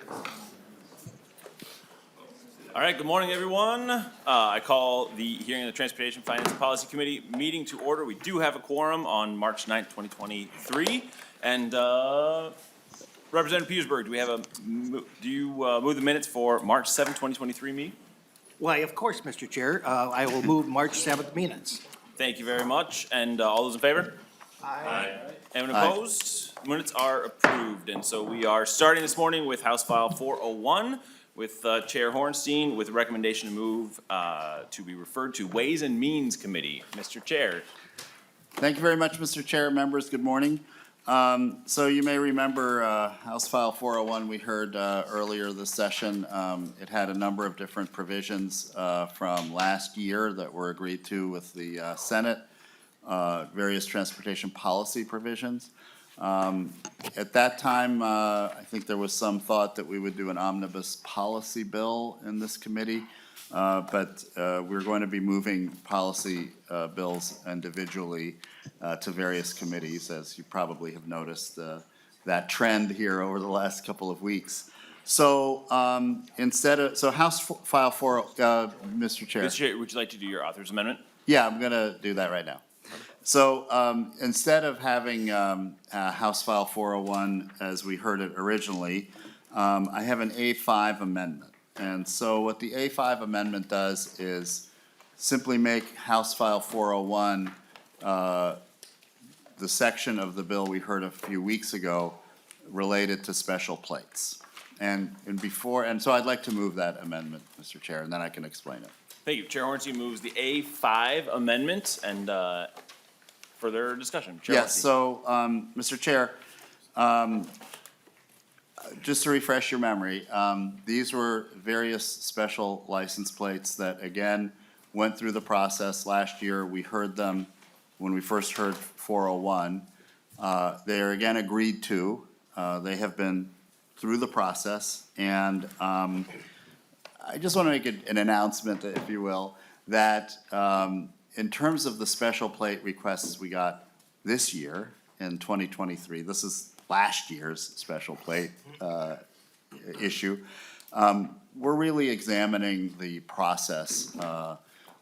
All right, good morning, everyone. I call the hearing of the Transportation Finance and Policy Committee meeting to order. We do have a quorum on March 9th, 2023. And Representative Petersburg, do you move the minutes for March 7th, 2023 meeting? Why, of course, Mr. Chair. I will move March 7th minutes. Thank you very much. And all those in favor? Aye. Anyone opposed? Minutes are approved. And so we are starting this morning with House File 401 with Chair Hornstein with a recommendation to move to be referred to Ways and Means Committee. Mr. Chair. Thank you very much, Mr. Chair. Members, good morning. So you may remember House File 401 we heard earlier this session. It had a number of different provisions from last year that were agreed to with the Senate, various transportation policy provisions. At that time, I think there was some thought that we would do an omnibus policy bill in this committee, but we're going to be moving policy bills individually to various committees, as you probably have noticed that trend here over the last couple of weeks. So House File 4, Mr. Chair. Mr. Chair, would you like to do your author's amendment? Yeah, I'm going to do that right now. So instead of having House File 401 as we heard it originally, I have an A5 amendment. And so what the A5 amendment does is simply make House File 401 the section of the bill we heard a few weeks ago related to special plates. And so I'd like to move that amendment, Mr. Chair, and then I can explain it. Thank you. Chair Hornstein moves the A5 amendment and further discussion. Chair Yes, so, Mr. Chair, just to refresh your memory, these were various special license plates that, again, went through the process last year. We heard them when we first heard 401. They are again agreed to. They have been through the process, and I just want to make an announcement, if you will, that in terms of the special plate requests we got this year in 2023, this is last year's special plate issue, we're really examining the process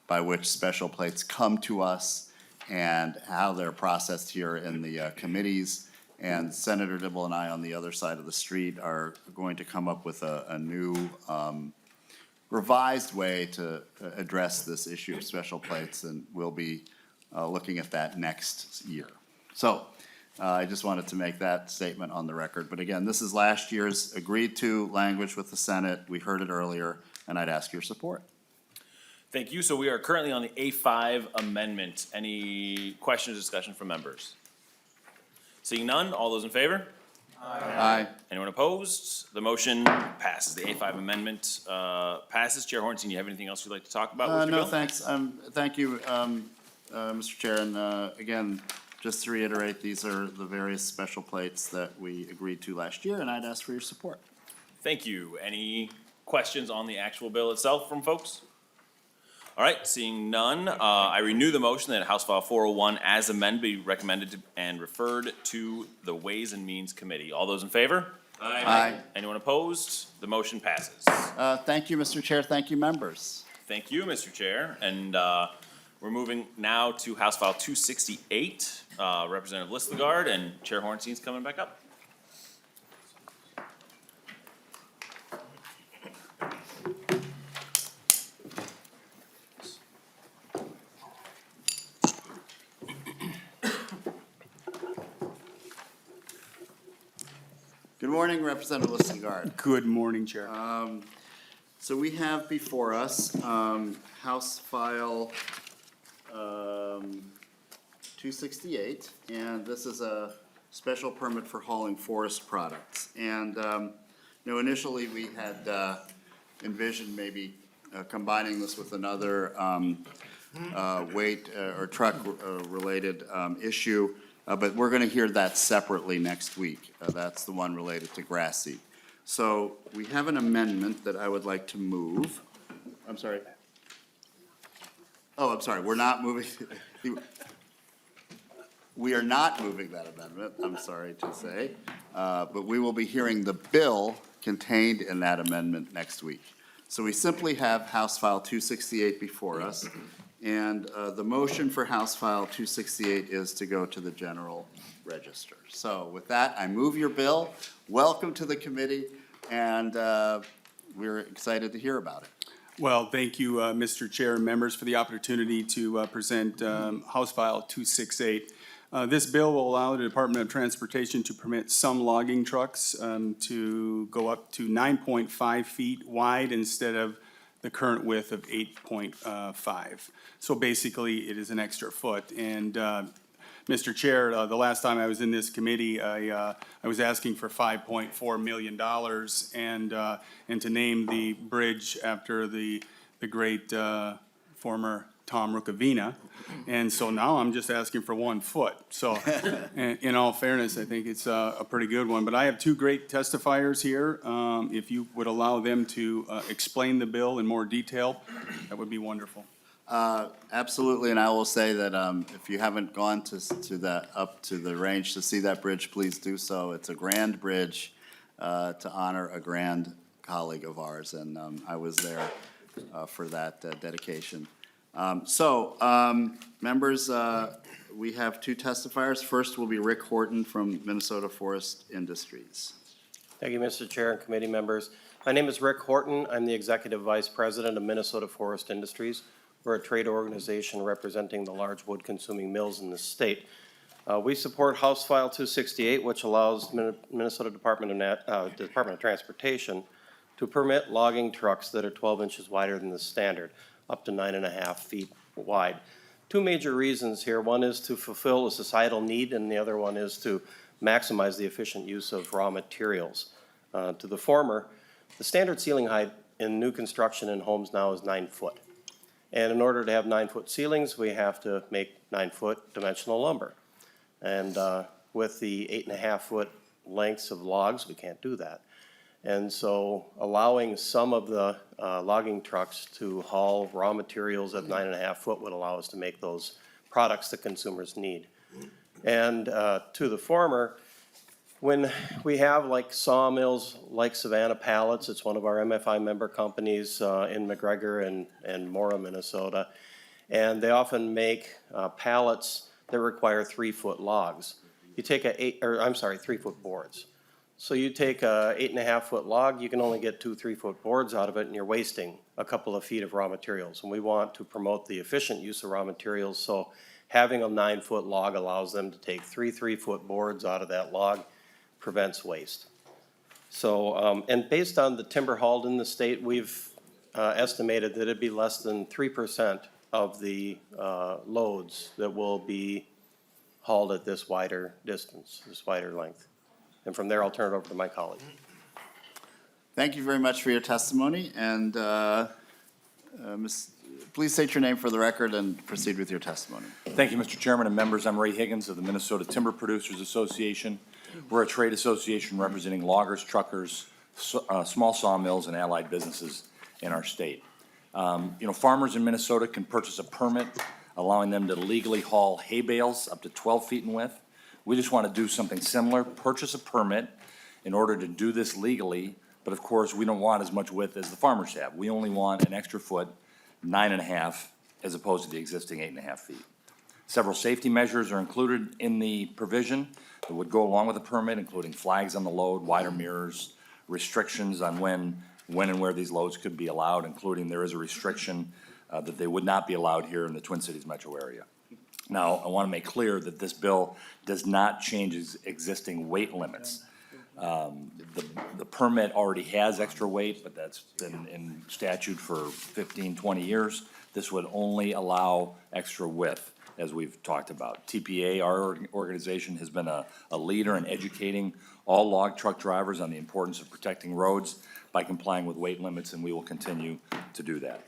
by which special plates come to us and how they're processed here in the committees. And Senator Dibble and I on the other side of the street are going to come up with a new revised way to address this issue of special plates, and we'll be looking at that next year. So I just wanted to make that statement on the record. But again, this is last year's agreed to language with the Senate. We heard it earlier, and I'd ask your support. Thank you. So we are currently on the A5 amendment. Any questions or discussion from members? Seeing none, all those in favor? Aye. Anyone opposed? The motion passes. The A5 amendment passes. Chair Hornstein, you have anything else you'd like to talk about with your No, bill? thanks. Thank you, Mr. Chair. And again, just to reiterate, these are the various special plates that we agreed to last year, and I'd ask for your support. Thank you. Any questions on the actual bill itself from folks? All right, seeing none, I renew the motion that House File 401 as amended be recommended to and referred to the Ways and Means Committee. All those in favor? Aye. Anyone opposed? The motion passes. Thank you, Mr. Chair. Thank you, members. Thank you, Mr. Chair. And we're moving now to House File 268, Representative Lislegard, and Chair Hornstein's coming back up. Good morning, Representative Lislegard. Good morning, Chair. So we have before us House File 268, and this is a special permit for hauling forest products. And, initially we had envisioned maybe combining this with another weight or truck related issue. But we're gonna hear that separately next week. That's the one related to grass seed. So we have an amendment that I would like to move. I'm sorry. Oh, I'm sorry, we're not moving. We are not moving that amendment, I'm sorry to say. But we will be hearing the bill contained in that amendment next week. So we simply have House File 268 before us, and the motion for House File 268 is to go to the General Register. So with that, I move your bill. Welcome to the committee, and we're excited to hear about it. Well, thank you, Mr. Chair and members, for the opportunity to present House File 268. This bill will allow the Department of Transportation to permit some logging trucks to go up to 9.5 feet wide instead of the current width of 8.5. So basically, it is an extra foot. And Mr. Chair, the last time I was in this committee, I was asking for $5.4 million and to name the bridge after the great former Tom Rukavina. And so now I'm just asking for 1 foot. So in all fairness, I think it's a pretty good one. But I have two great testifiers here. If you would allow them to explain the bill in more detail, that would be wonderful. Absolutely, and I will say that if you haven't gone up to the range to see that bridge, please do so. It's a grand bridge to honor a grand colleague of ours, and I was there for that dedication. Members, we have two testifiers. First will be Rick Horton from Minnesota Forest Industries. Thank you, Mr. Chair and committee members. My name is Rick Horton. I'm the Executive Vice President of Minnesota Forest Industries. We're a trade organization representing the large wood-consuming mills in the state. We support House File 268, which allows Minnesota Department of Transportation to permit logging trucks that are 12 inches wider than the standard, up to 9.5 feet wide. Two major reasons here. One is to fulfill a societal need, and the other one is to maximize the efficient use of raw materials. To the former, the standard ceiling height in new construction in homes now is 9 foot. And in order to have 9-foot ceilings, we have to make 9-foot dimensional lumber. And with the 8.5-foot lengths of logs, we can't do that. And so allowing some of the logging trucks to haul raw materials at 9.5 foot would allow us to make those products that consumers need. And to the former, when we have like sawmills like Savannah Pallets, it's one of our MFI member companies in McGregor and Mora, Minnesota, and they often make pallets that require 3-foot logs. You take 3-foot boards. So you take a 8.5-foot log, you can only get 2 3-foot boards out of it, and you're wasting a couple of feet of raw materials. And we want to promote the efficient use of raw materials, so having a 9-foot log allows them to take 3 3-foot boards out of that log, prevents waste. So, and based on the timber hauled in the state, we've estimated that it'd be less than 3% of the loads that will be hauled at this wider distance, this wider length. And from there, I'll turn it over to my colleague. Thank you very much for your testimony, and please state your name for the record and proceed with your testimony. Thank you, Mr. Chairman and members. I'm Ray Higgins of the Minnesota Timber Producers Association. We're a trade association representing loggers, truckers, small sawmills, and allied businesses in our state. Farmers in Minnesota can purchase a permit allowing them to legally haul hay bales up to 12 feet in width. We just want to do something similar, purchase a permit in order to do this legally, but of course, we don't want as much width as the farmers have. We only want an extra foot, 9.5, as opposed to the existing 8.5 feet. Several safety measures are included in the provision that would go along with the permit, including flags on the load, wider mirrors, restrictions on when and where these loads could be allowed, including there is a restriction that they would not be allowed here in the Twin Cities metro area. Now, I want to make clear that this bill does not change existing weight limits. The permit already has extra weight, but that's been in statute for 15, 20 years. This would only allow extra width, as we've talked about. TPA, our organization, has been a leader in educating all log truck drivers on the importance of protecting roads by complying with weight limits, and we will continue to do that.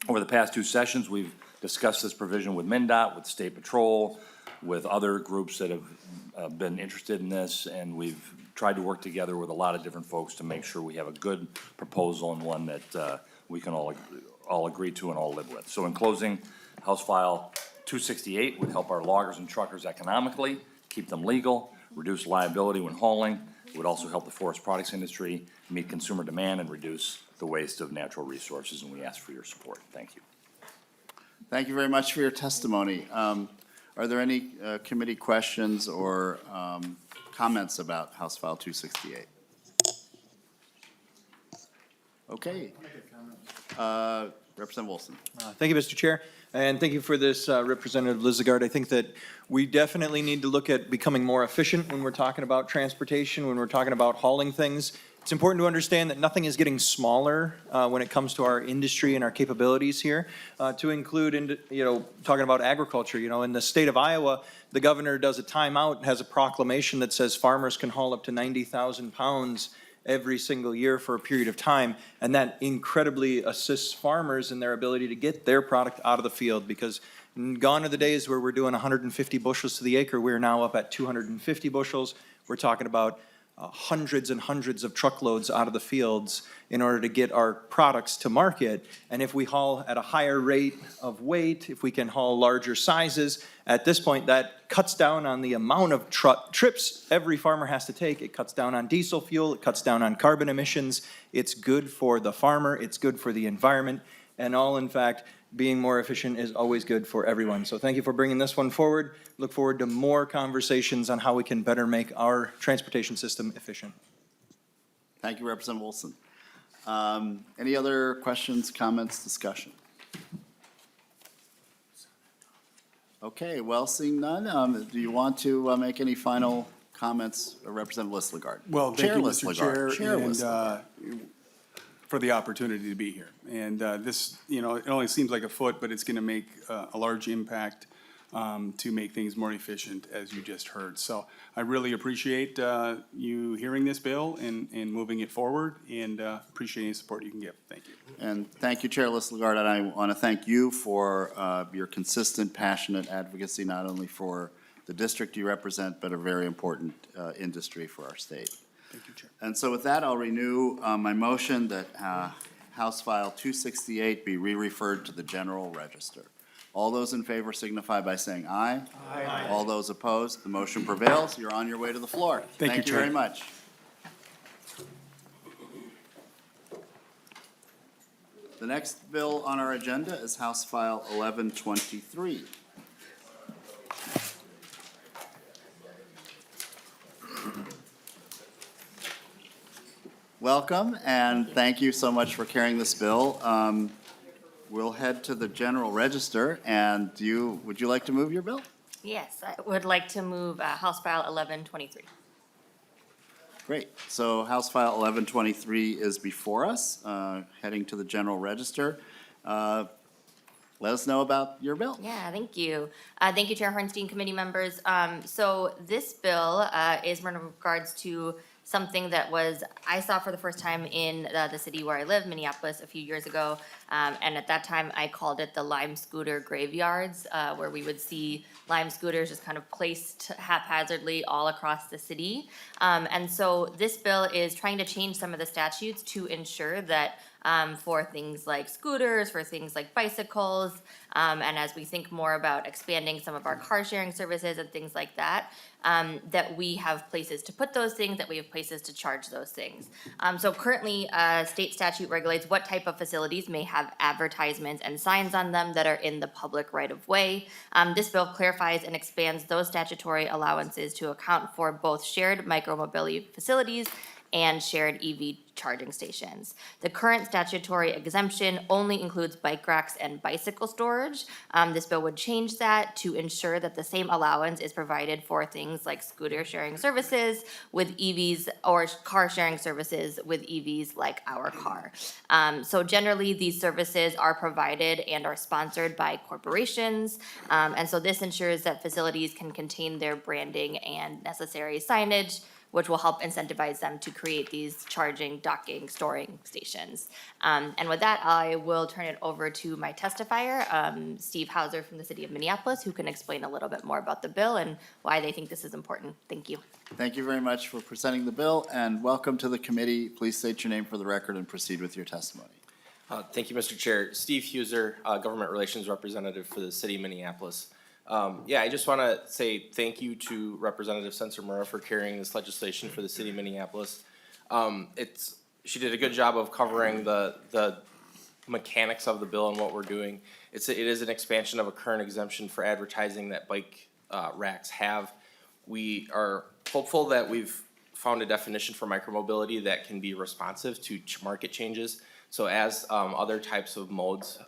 Over the past 2 sessions, we've discussed this provision with MnDOT, with State Patrol, with other groups that have been interested in this, and we've tried to work together with a lot of different folks to make sure we have a good proposal and one that we can all agree to and all live with. So in closing, House File 268 would help our loggers and truckers economically, keep them legal, reduce liability when hauling, It would also help the forest products industry meet consumer demand and reduce the waste of natural resources, and we ask for your support. Thank you. Thank you very much for your testimony. Are there any committee questions or comments about House File 268? Okay. Representative Wilson. Thank you, Mr. Chair, and thank you for this, Representative Lislegard. I think that we definitely need to look at becoming more efficient when we're talking about transportation, when we're talking about hauling things. It's important to understand that nothing is getting smaller when it comes to our industry and our capabilities here. To include, talking about agriculture, in the state of Iowa, the governor does a timeout, has a proclamation that says farmers can haul up to 90,000 pounds every single year for a period of time, and that incredibly assists farmers in their ability to get their product out of the field, because gone are the days where we're doing 150 bushels to the acre. We're now up at 250 bushels. We're talking about hundreds and hundreds of truckloads out of the fields in order to get our products to market. And if we haul at a higher rate of weight, if we can haul larger sizes, at this point, that cuts down on the amount of trips every farmer has to take. It cuts down on diesel fuel, it cuts down on carbon emissions. It's good for the farmer, it's good for the environment, and all, in fact, being more efficient is always good for everyone. So thank you for bringing this one forward. Look forward to more conversations on how we can better make our transportation system efficient. Thank you, Representative Wilson. Any other questions, comments, discussion? Okay, well, seeing none, do you want to make any final comments, Representative Lislegard? Well, thank you, Mr. Lislegard. Chair, and for the opportunity to be here. And this, it only seems like a foot, but it's going to make a large impact to make things more efficient, as you just heard. So I really appreciate you hearing this bill and moving it forward, and appreciate any support you can give. Thank you. And thank you, Chair Lislegard, and I want to thank you for your consistent, passionate advocacy, not only for the district you represent, but a very important industry for our state. Thank you, Chair. And so with that, I'll renew my motion that House File 268 be re-referred to the General Register. All those in favor signify by saying aye. Aye. All those opposed, the motion prevails. You're on your way to the floor. Thank you, Chair. very much. The next bill on our agenda is House File 1123. Welcome, and thank you so much for carrying this bill. We'll head to the General Register, and would you like to move your bill? Yes, I would like to move House File 1123. Great. So House File 1123 is before us, heading to the General Register. Let us know about your bill. Yeah, thank you. Thank you, Chair Hornstein, committee members. So this bill is in regards to something that I saw for the first time in the city where I live, Minneapolis, a few years ago. And at that time, I called it the Lime Scooter Graveyards, where we would see Lime scooters just kind of placed haphazardly all across the city. And so this bill is trying to change some of the statutes to ensure that for things like scooters, for things like bicycles, and as we think more about expanding some of our car sharing services and things like that, that we have places to put those things, that we have places to charge those things. So currently, state statute regulates what type of facilities may have advertisements and signs on them that are in the public right of way. This bill clarifies and expands those statutory allowances to account for both shared micromobility facilities and shared EV charging stations. The current statutory exemption only includes bike racks and bicycle storage. This bill would change that to ensure that the same allowance is provided for things like scooter sharing services with EVs or car sharing services with EVs like our car. So generally, these services are provided and are sponsored by corporations. And so this ensures that facilities can contain their branding and necessary signage, which will help incentivize them to create these charging, docking, storing stations. And with that, I will turn it over to my testifier, Steve Hauser from the city of Minneapolis, who can explain a little bit more about the bill and why they think this is important. Thank you. Thank you very much for presenting the bill, and welcome to the committee. Please state your name for the record and proceed with your testimony. Thank you, Mr. Chair. Steve Hauser, Government Relations Representative for the City of Minneapolis. Yeah, I just want to say thank you to Representative Sencer-Mura for carrying this legislation for the city of Minneapolis. She did a good job of covering the mechanics of the bill and what we're doing. It is an expansion of a current exemption for advertising that bike racks have. We are hopeful that we've found a definition for micromobility that can be responsive to market changes. So as other types of modes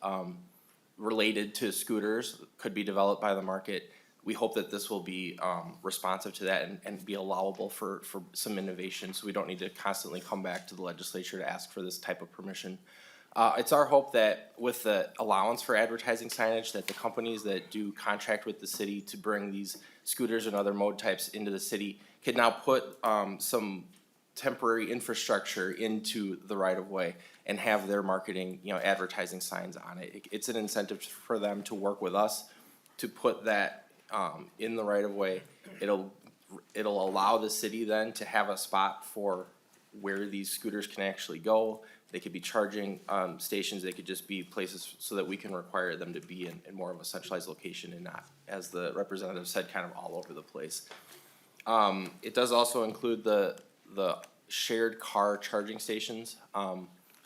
related to scooters could be developed by the market, we hope that this will be responsive to that and be allowable for some innovation, so we don't need to constantly come back to the legislature to ask for this type of permission. It's our hope that with the allowance for advertising signage, that the companies that do contract with the city to bring these scooters and other mode types into the city can now put some temporary infrastructure into the right-of-way and have their marketing, advertising signs on it. It's an incentive for them to work with us to put that in the right-of-way. It'll allow the city then to have a spot for where these scooters can actually go. They could be charging stations, they could just be places so that we can require them to be in more of a centralized location and not, as the representative said, kind of all over the place. It does also include the shared car charging stations.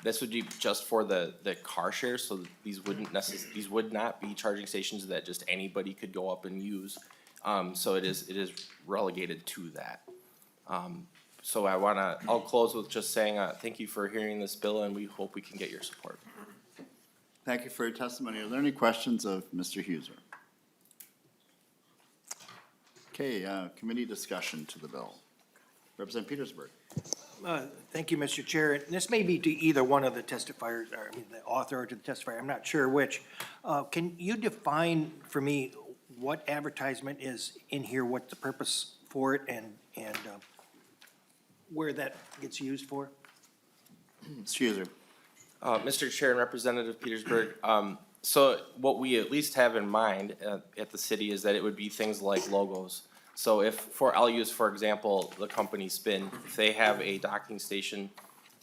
This would be just for the car shares, so these would not be charging stations that just anybody could go up and use. So it is relegated to that. So I'll close with just saying, thank you for hearing this bill, and we hope we can get your support. Thank you for your testimony. Are there any questions of Mr. Huser? Okay, committee discussion to the bill. Representative Petersburg. Thank you, Mr. Chair. And this may be to either one of the testifiers, or the author or to the testifier, I'm not sure which. Can you define for me what advertisement is in here, what the purpose for it, and where that gets used for? Mr. Huser. Mr. Chair and Representative Petersburg, so what we at least have in mind at the city is that it would be things like logos. So I'll use, for example, the company Spin, if they have a docking station,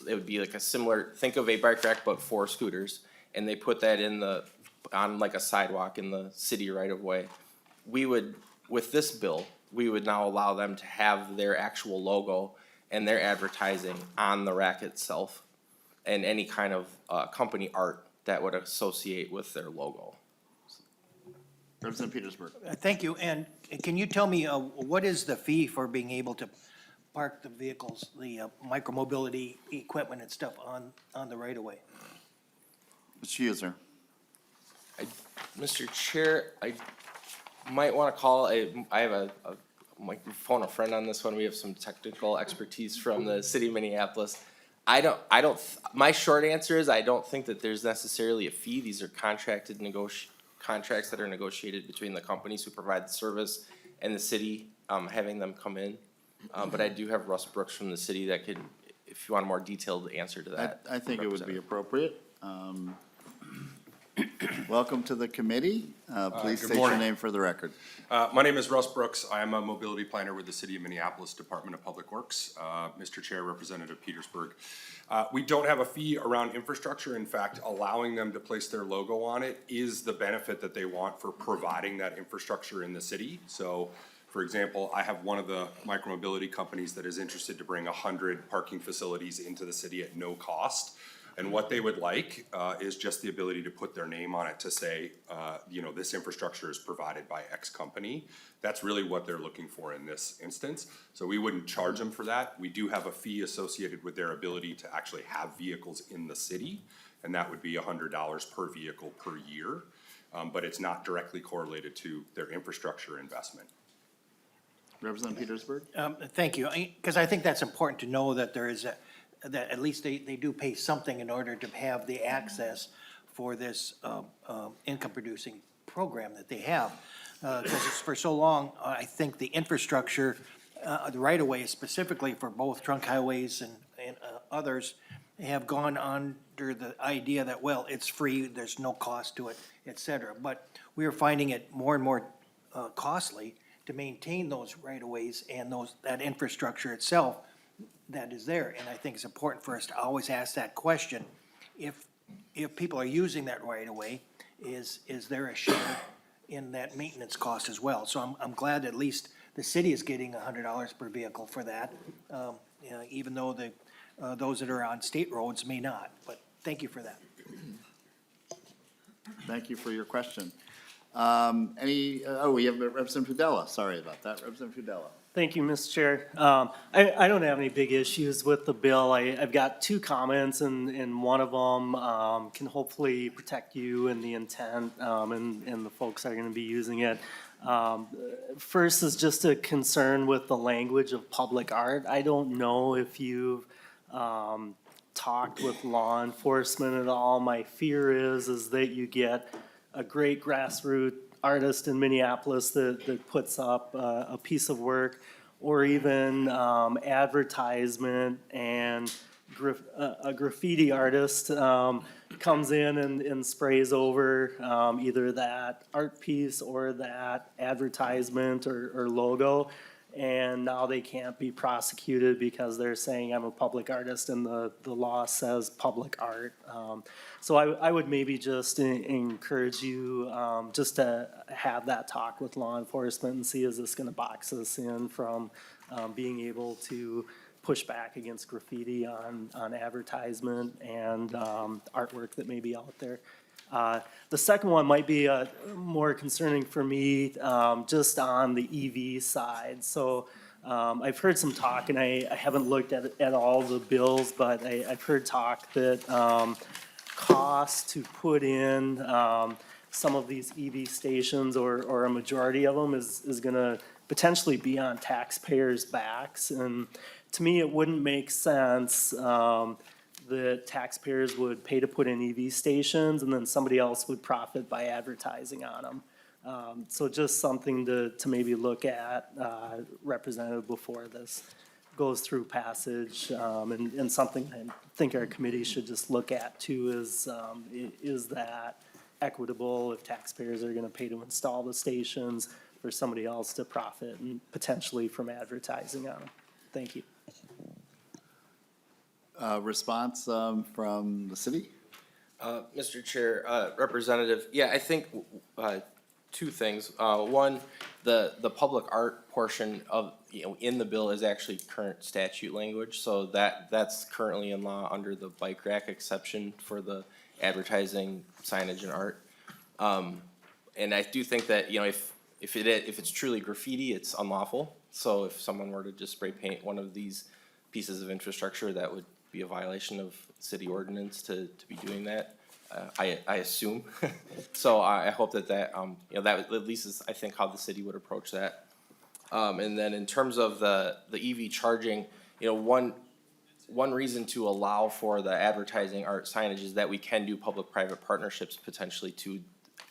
it would be like a similar, think of a bike rack but for scooters, and they put that on like a sidewalk in the city right of way. With this bill, we would now allow them to have their actual logo and their advertising on the rack itself, and any kind of company art that would associate with their logo. Representative Petersburg. Thank you. And can you tell me, what is the fee for being able to park the vehicles, the micromobility equipment and stuff on the right-of-way? Mr. Huser. Mr. Chair, I might want to call, I have phone a friend on this one. We have some technical expertise from the city of Minneapolis. My short answer is I don't think that there's necessarily a fee. These are contracts that are negotiated between the companies who provide the service and the city, having them come in. But I do have Russ Brooks from the city that could, if you want a more detailed answer to that. I think it would be appropriate. Welcome to the committee. Please state your name for the record. My name is Russ Brooks. I am a mobility planner with the City of Minneapolis Department of Public Works. Mr. Chair, Representative Petersburg. We don't have a fee around infrastructure. In fact, allowing them to place their logo on it is the benefit that they want for providing that infrastructure in the city. So, for example, I have one of the micromobility companies that is interested to bring 100 parking facilities into the city at no cost. And what they would like is just the ability to put their name on it to say, this infrastructure is provided by X company. That's really what they're looking for in this instance. So we wouldn't charge them for that. We do have a fee associated with their ability to actually have vehicles in the city, and that would be $100 per vehicle per year. But it's not directly correlated to their infrastructure investment. Representative Petersburg. Thank you, because I think that's important to know that there is that at least they do pay something in order to have the access for this income-producing program that they have. Because it's for so long, I think the infrastructure, the right-of-way specifically for both trunk highways and others, have gone under the idea that, well, it's free, there's no cost to it, et cetera. But we are finding it more and more costly to maintain those right-of-ways and that infrastructure itself that is there. And I think it's important for us to always ask that question. If people are using that right-of-way, is there a share in that maintenance cost as well. So I'm glad at least the city is getting $100 per vehicle for that, you know, even though those that are on state roads may not, but thank you for that. Thank you for your question. We have Representative Fudella, sorry about that, Representative Fudella. Thank you, Mr. Chair. I don't have any big issues with the bill. I've got two comments, and one of them can hopefully protect you and the intent, and the folks that are gonna be using it. First is just a concern with the language of public art. I don't know if you've talked with law enforcement at all. My fear is that you get a great grassroots artist in Minneapolis that puts up a piece of work, or even advertisement, and a graffiti artist comes in and sprays over either that art piece or that advertisement or logo. And now they can't be prosecuted because they're saying I'm a public artist and the law says public art. So I would maybe just encourage you just to have that talk with law enforcement and see, is this gonna box us in from being able to push back against graffiti on advertisement and artwork that may be out there. The second one might be more concerning for me, just on the EV side. So I've heard some talk, and I haven't looked at all the bills, but I've heard talk that cost to put in some of these EV stations, or a majority of them, is gonna potentially be on taxpayers' backs. And to me, it wouldn't make sense that taxpayers would pay to put in EV stations and then somebody else would profit by advertising on them. So just something to maybe look at, Representative, before this goes through passage, and something I think our committee should just look at too is that equitable if taxpayers are gonna pay to install the stations for somebody else to profit and potentially from advertising on them. Thank you. Response from the city? Mr. Chair, Representative, yeah, I think two things. One, the public art portion of, in the bill is actually current statute language, so that's currently in law under the bike rack exception for the advertising, signage, and art. And I do think that, if it's truly graffiti, it's unlawful. So if someone were to just spray paint one of these pieces of infrastructure, that would be a violation of city ordinance to be doing that, I assume. So I hope that that at least is, I think, how the city would approach that. And then in terms of the EV charging, one reason to allow for the advertising art signage is that we can do public-private partnerships potentially to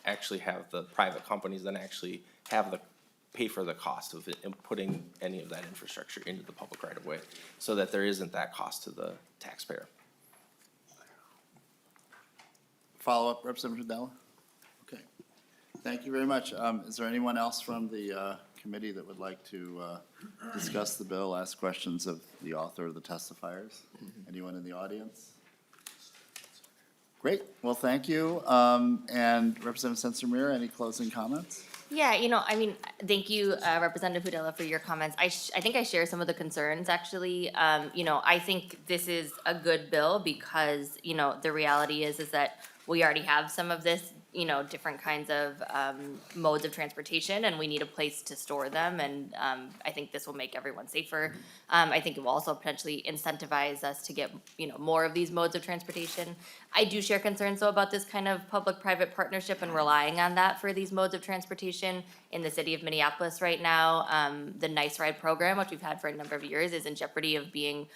actually have the private companies then actually pay for the cost of it and putting any of that infrastructure into the public right of way, so that there isn't that cost to the taxpayer. Follow-up, Representative Della? Okay, thank you very much. Is there anyone else from the committee that would like to discuss the bill, ask questions of the author or the testifiers? Anyone in the audience? Great, well, thank you. And Representative Sencer-Mura, any closing comments? Yeah, thank you, Representative Hudella, for your comments. I think I share some of the concerns, actually. I think this is a good bill because, the reality is that we already have some of this, different kinds of modes of transportation, and we need a place to store them, and I think this will make everyone safer. I think it will also potentially incentivize us to get, more of these modes of transportation. I do share concerns, though, about this kind of public-private partnership and relying on that for these modes of transportation in the city of Minneapolis right now. The Nice Ride program, which we've had for a number of years, is in jeopardy of being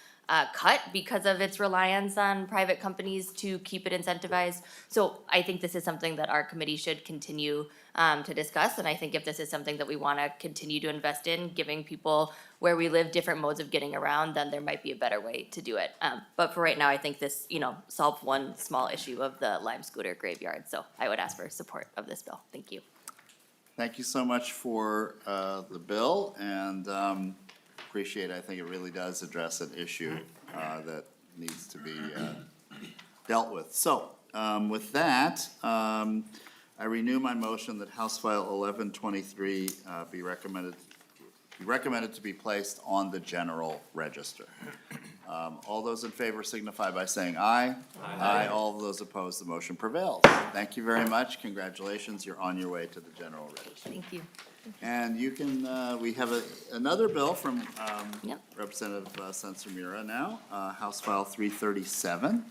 cut because of its reliance on private companies to keep it incentivized. So I think this is something that our committee should continue to discuss, and I think if this is something that we want to continue to invest in, giving people where we live different modes of getting around, then there might be a better way to do it. But for right now, I think this, solved one small issue of the Lime Scooter graveyard, so I would ask for support of this bill. Thank you. Thank you so much for the bill, and appreciate it. I think it really does address an issue that needs to be dealt with. So with that, I renew my motion that House File 1123 be recommended to be placed on the general register. All those in favor signify by saying aye. Aye. All of those opposed, the motion prevails. Thank you very much. Congratulations, you're on your way to the general register. Thank you. And you can, we have another bill from Yep. Representative Sencer-Mura now, House File 337.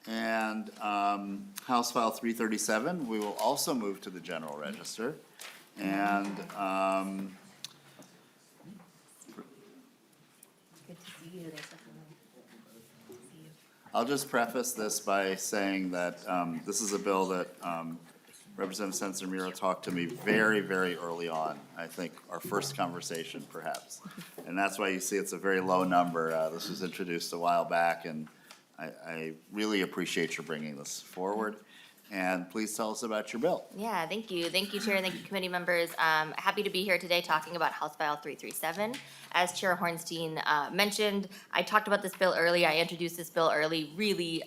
And House File 337, we will also move to the general register. And Good to see you. I'll just preface this by saying that this is a bill that Representative Sencer-Mura talked to me very, very early on. I think our first conversation perhaps. And that's why you see it's a very low number. This was introduced a while back, and I really appreciate your bringing this forward. And please tell us about your bill. Yeah, thank you. Thank you, Chair. Thank you, committee members. Happy to be here today talking about House File 337. As Chair Hornstein mentioned, I talked about this bill early. I introduced this bill early, really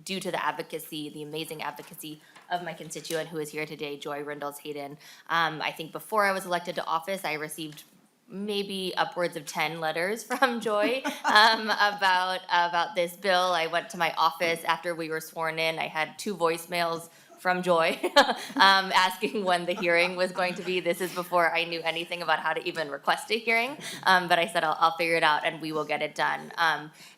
due to the advocacy, the amazing advocacy of my constituent who is here today, Joy Rindles-Hayden. I think before I was elected to office, I received maybe upwards of 10 letters from Joy about this bill. I went to my office after we were sworn in. I had 2 voicemails from Joy asking when the hearing was going to be. This is before I knew anything about how to even request a hearing, but I said I'll figure it out and we will get it done.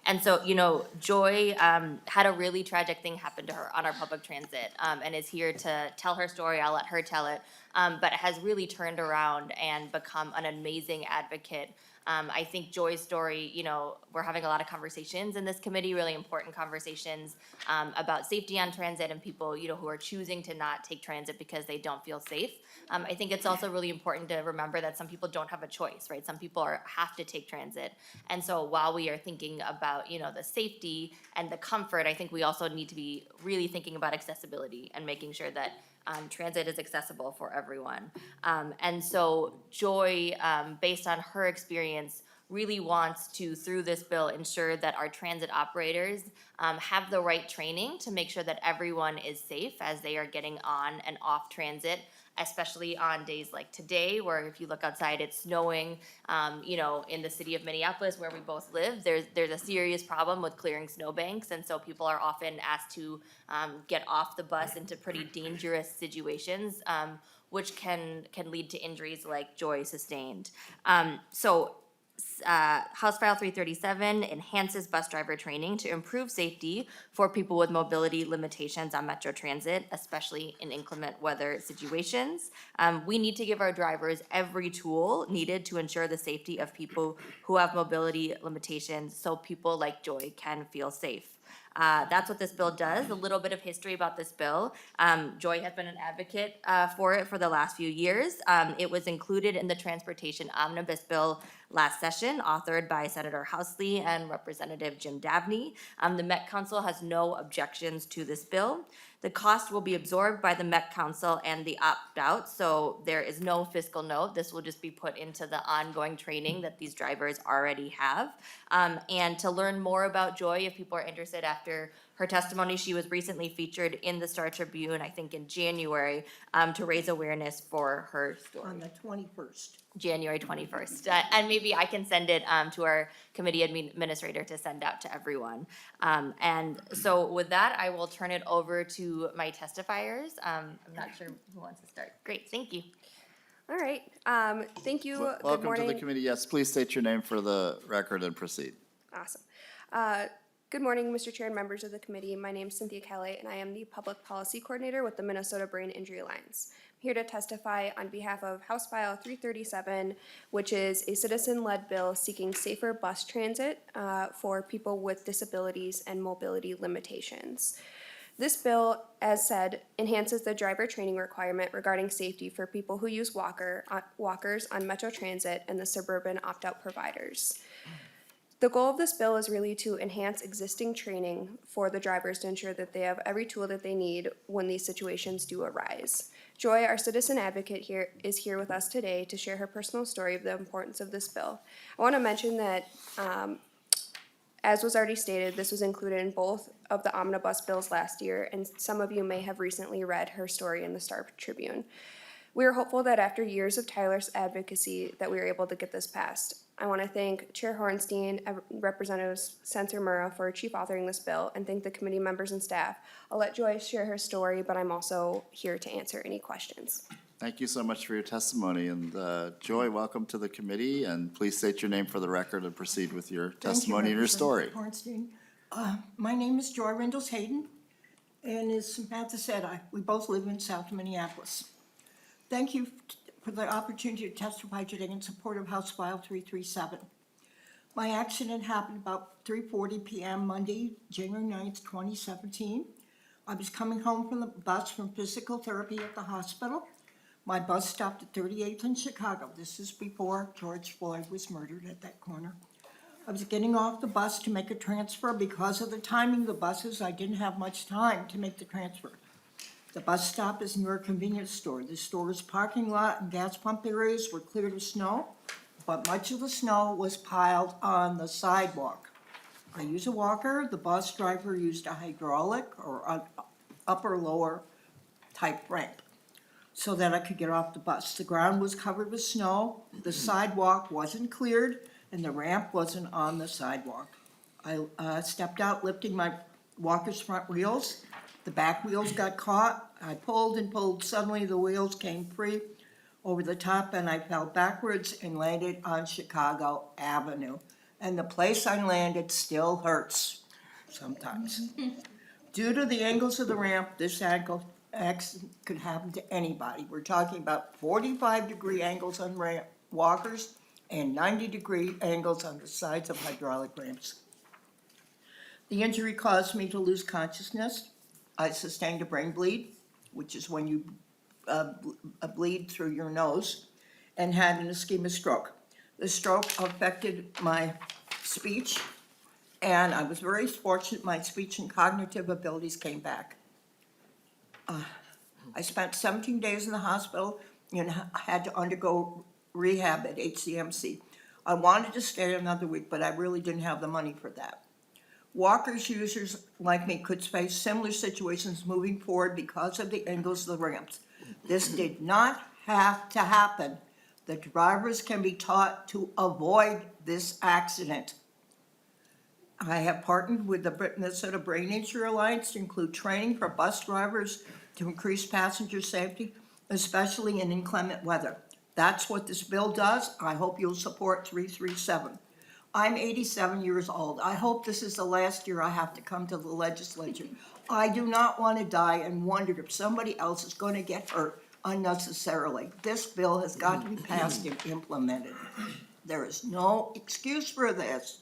And so, you know, Joy had a really tragic thing happen to her on our public transit and is here to tell her story. I'll let her tell it. But has really turned around and become an amazing advocate. I think Joy's story, you know, we're having a lot of conversations in this committee, really important conversations about safety on transit and people, you know, who are choosing to not take transit because they don't feel safe. I think it's also really important to remember that some people don't have a choice, right? Some people have to take transit. And so while we are thinking about, you know, the safety and the comfort, I think we also need to be really thinking about accessibility and making sure that transit is accessible for everyone. And so Joy, based on her experience, really wants to, through this bill, ensure that our transit operators have the right training to make sure that everyone is safe as they are getting on and off transit, especially on days like today, where if you look outside, it's snowing. You know, in the city of Minneapolis, where we both live, there's a serious problem with clearing snowbanks, and so people are often asked to get off the bus into pretty dangerous situations, which can lead to injuries like Joy sustained. House File 337 enhances bus driver training to improve safety for people with mobility limitations on Metro Transit, especially in inclement weather situations. We need to give our drivers every tool needed to ensure the safety of people who have mobility limitations so people like Joy can feel safe. That's what this bill does. A little bit of history about this bill. Joy has been an advocate for it for the last few years. It was included in the Transportation Omnibus Bill last session, authored by Senator Housley and Representative Jim Dabney. The Met Council has no objections to this bill. The cost will be absorbed by the Met Council and the opt-out, so there is no fiscal note. This will just be put into the ongoing training that these drivers already have. And to learn more about Joy, if people are interested after her testimony, she was recently featured in the Star Tribune, I think in January, to raise awareness for her story. On the 21st. January 21st. And maybe I can send it to our committee administrator to send out to everyone. And so with that, I will turn it over to my testifiers. I'm not sure who wants to start. Great, thank you. All right, thank you. Good Welcome to morning. the committee. Yes, please state your name for the record and proceed. Awesome. Good morning, Mr. Chair and members of the committee. My name is Cynthia Kelly, and I am the Public Policy Coordinator with the Minnesota Brain Injury Alliance. I'm here to testify on behalf of House File 337, which is a citizen-led bill seeking safer bus transit for people with disabilities and mobility limitations. This bill, as said, enhances the driver training requirement regarding safety for people who use walkers on Metro Transit and the suburban opt-out providers. The goal of this bill is really to enhance existing training for the drivers to ensure that they have every tool that they need when these situations do arise. Joy, our citizen advocate is here with us today to share her personal story of the importance of this bill. I want to mention that As was already stated, this was included in both of the omnibus bills last year, and some of you may have recently read her story in the Star Tribune. We are hopeful that after years of tireless advocacy that we were able to get this passed. I want to thank Chair Hornstein, Representatives Sencer-Mura for chief authoring this bill, and thank the committee members and staff. I'll let Joy share her story, but I'm also here to answer any questions. Thank you so much for your testimony, and Joy, welcome to the committee, and please state your name for the record and proceed with your testimony and your story. Hornstein. My name is Joy Rindles Hayden, and as Samantha said, we both live in South Minneapolis. Thank you for the opportunity to testify today in support of House File 337. My accident happened about 3:40 p.m. Monday, January 9th, 2017. I was coming home from the bus from physical therapy at the hospital. My bus stopped at 38th in Chicago. This is before George Floyd was murdered at that corner. I was getting off the bus to make a transfer. Because of the timing of the buses, I didn't have much time to make the transfer. The bus stop is near a convenience store. The store's parking lot and gas pump areas were cleared of snow, but much of the snow was piled on the sidewalk. I use a walker. The bus driver used a hydraulic or an upper-lower type ramp so that I could get off the bus. The ground was covered with snow, the sidewalk wasn't cleared, and the ramp wasn't on the sidewalk. I stepped out lifting my walker's front wheels. The back wheels got caught. I pulled and pulled. Suddenly the wheels came free over the top and I fell backwards and landed on Chicago Avenue. And the place I landed still hurts sometimes. Due to the angles of the ramp, this accident could happen to anybody. We're talking about 45-degree angles on ramp walkers and 90-degree angles on the sides of hydraulic ramps. The injury caused me to lose consciousness. I sustained a brain bleed, which is when you bleed through your nose, and had an ischemic stroke. The stroke affected my speech, and I was very fortunate my speech and cognitive abilities came back. I spent 17 days in the hospital and had to undergo rehab at HCMC. I wanted to stay another week, but I really didn't have the money for that. Walkers users like me could face similar situations moving forward because of the angles of the ramps. This did not have to happen. The drivers can be taught to avoid this accident. I have partnered with the Minnesota Brain Injury Alliance to include training for bus drivers to increase passenger safety, especially in inclement weather. That's what this bill does. I hope you'll support 337. I'm 87 years old. I hope this is the last year I have to come to the legislature. I do not want to die and wonder if somebody else is going to get hurt unnecessarily. This bill has got to be passed and implemented. There is no excuse for this.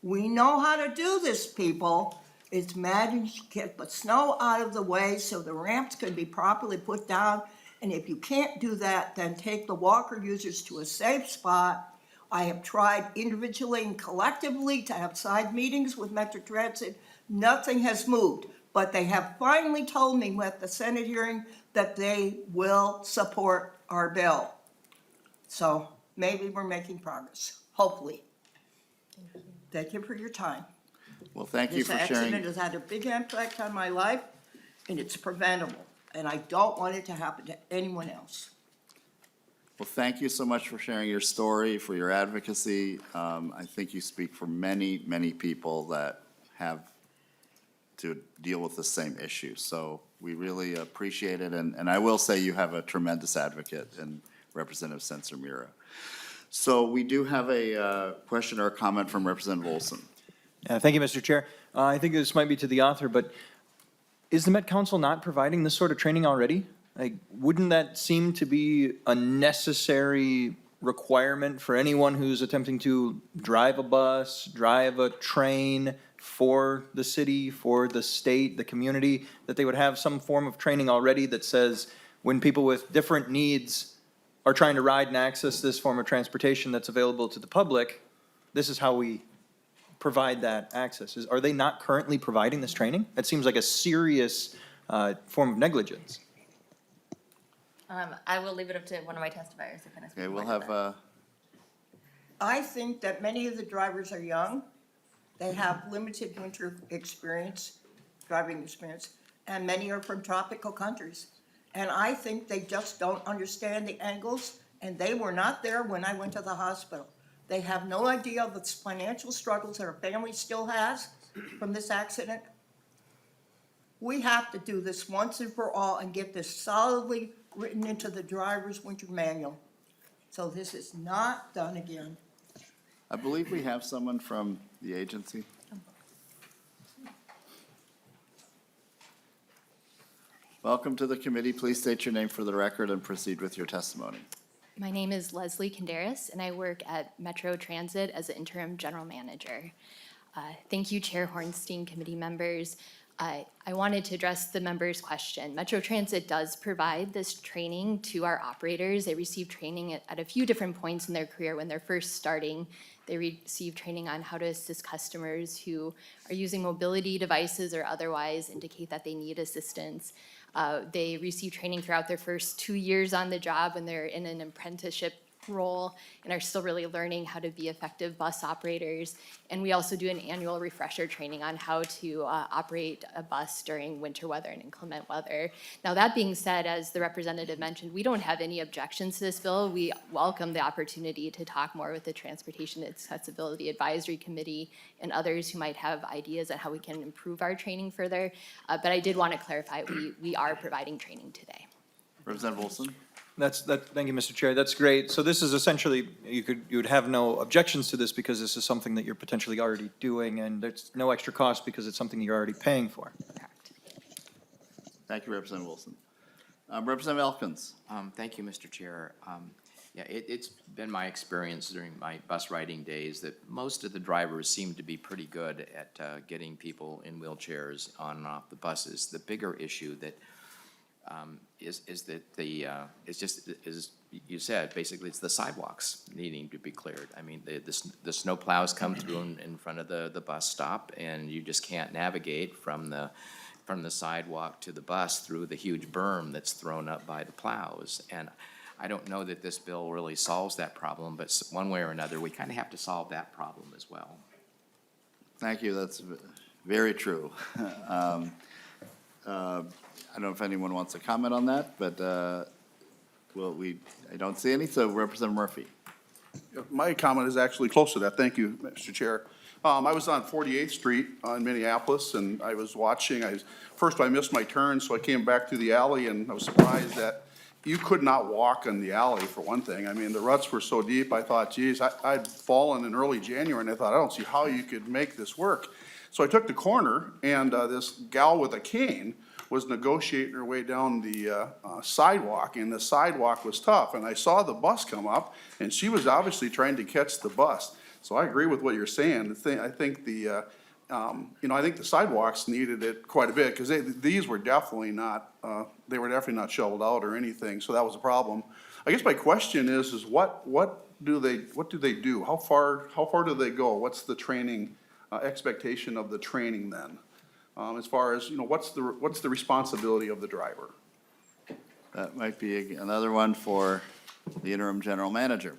We know how to do this, people. It's managed to get the snow out of the way so the ramps can be properly put down. And if you can't do that, then take the walker users to a safe spot. I have tried individually and collectively to have side meetings with Metro Transit. Nothing has moved, but they have finally told me at the Senate hearing that they will support our bill. So maybe we're making progress, hopefully. Thank you for your time. Well, thank you This for sharing. accident has had a big impact on my life, and it's preventable, and I don't want it to happen to anyone else. Well, thank you so much for sharing your story, for your advocacy. I think you speak for many, many people that have to deal with the same issue. So we really appreciate it, and I will say you have a tremendous advocate in Representative Sencer-Mura. So we do have a question or a comment from Representative Olson. Thank you, Mr. Chair. I think this might be to the author, but is the Met Council not providing this sort of training already? Like, wouldn't that seem to be a necessary requirement for anyone who's attempting to drive a bus, drive a train for the city, for the state, the community, that they would have some form of training already that says when people with different needs are trying to ride and access this form of transportation that's available to the public, this is how we provide that access. Are they not currently providing this training? That seems like a serious form of negligence. I will leave it up to one of my testifiers to kind of speak. Okay, we'll more to have, that. I think that many of the drivers are young, They have limited winter experience, driving experience, and many are from tropical countries. And I think they just don't understand the angles, and they were not there when I went to the hospital. They have no idea of the financial struggles that our family still has from this accident. We have to do this once and for all and get this solidly written into the driver's winter manual. So this is not done again. I believe we have someone from the agency. Welcome to the committee. Please state your name for the record and proceed with your testimony. My name is Leslie Canderas, and I work at Metro Transit as an interim general manager. Thank you, Chair Hornstein, committee members. I wanted to address the member's question. Metro Transit does provide this training to our operators. They receive training at a few different points in their career. When they're first starting, they receive training on how to assist customers who are using mobility devices or otherwise indicate that they need assistance. They receive training throughout their first 2 years on the job when they're in an apprenticeship role and are still really learning how to be effective bus operators. And we also do an annual refresher training on how to operate a bus during winter weather and inclement weather. Now, that being said, as the representative mentioned, we don't have any objections to this bill. We welcome the opportunity to talk more with the Transportation Accessibility Advisory Committee and others who might have ideas on how we can improve our training further. But I did want to clarify, we are providing training today. Representative Wilson? Thank you, Mr. Chair. That's great. So this is essentially, you would have no objections to this because this is something that you're potentially already doing, and there's no extra cost because it's something you're already paying for. Correct. Thank you, Representative Wilson. Representative Elkins? Thank you, Mr. Chair. Yeah, it's been my experience during my bus riding days that most of the drivers seem to be pretty good at getting people in wheelchairs on and off the buses. The bigger issue that is that it's just, as you said, basically it's the sidewalks needing to be cleared. I mean, the snow plows come through in front of the bus stop, and you just can't navigate from the sidewalk to the bus through the huge berm that's thrown up by the plows. And I don't know that this bill really solves that problem, but one way or another, we kind of have to solve that problem as well. Thank you. That's very true. I don't know if anyone wants to comment on that, but I don't see any, so Representative Murphy. My comment is actually close to that. Thank you, Mr. Chair. I was on 48th Street in Minneapolis, and I was watching. First, I missed my turn, so I came back through the alley, and I was surprised that you could not walk in the alley, for one thing. I mean, the ruts were so deep, I thought, geez, I'd fallen in early January, and I thought, I don't see how you could make this work. So I took the corner, and this gal with a cane was negotiating her way down the sidewalk, and the sidewalk was tough. And I saw the bus come up, and she was obviously trying to catch the bus. So I agree with what you're saying. I think the sidewalks needed it quite a bit, because these were definitely not, shoveled out or anything, so that was a problem. I guess my question is what do they do? How far do they go? What's the training, expectation of the training then? As far as, what's the responsibility of the driver? That might be another one for the interim general manager.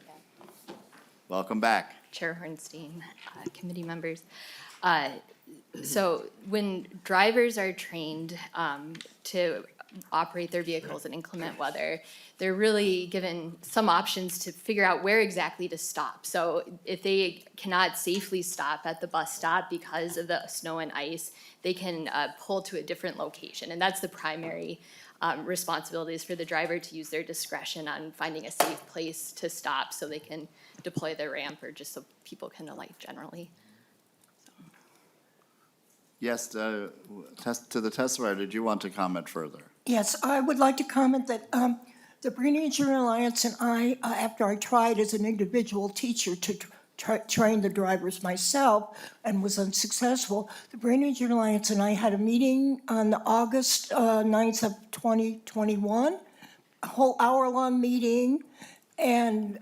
Welcome back. Chair Hornstein, committee members. So when drivers are trained to operate their vehicles in inclement weather, they're really given some options to figure out where exactly to stop. So if they cannot safely stop at the bus stop because of the snow and ice, they can pull to a different location. And that's the primary responsibilities for the driver, to use their discretion on finding a safe place to stop so they can deploy their ramp, or just so people can alight generally. Yes, to the testifier, did you want to comment further? Yes, I would like to comment that the Brain Injury Alliance and I, after I tried as an individual teacher to train the drivers myself and was unsuccessful, the Brain Injury Alliance and I had a meeting on August 9th of 2021, a whole hour-long meeting, and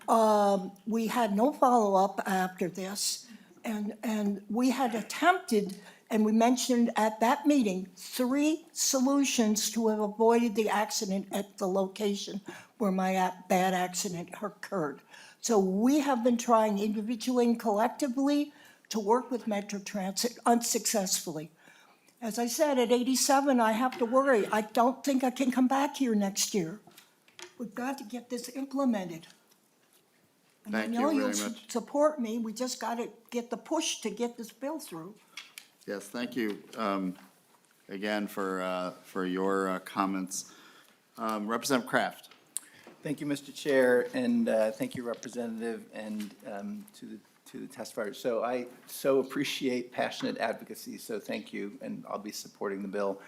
we had no follow-up after this. And we had attempted, and we mentioned at that meeting, 3 solutions to have avoided the accident at the location where my bad accident occurred. So we have been trying individually and collectively to work with Metro Transit unsuccessfully. As I said, at 87, I have to worry. I don't think I can come back here next year. We've got to get this implemented. And I Thank you know very you'll much. support me. We just got to get the push to get this bill through. Yes, thank you, again for your comments. Representative Kraft. Thank you, Mr. Chair, and thank you, Representative, and to the testifiers. So I so appreciate passionate advocacy, so thank you, and I'll be supporting the bill.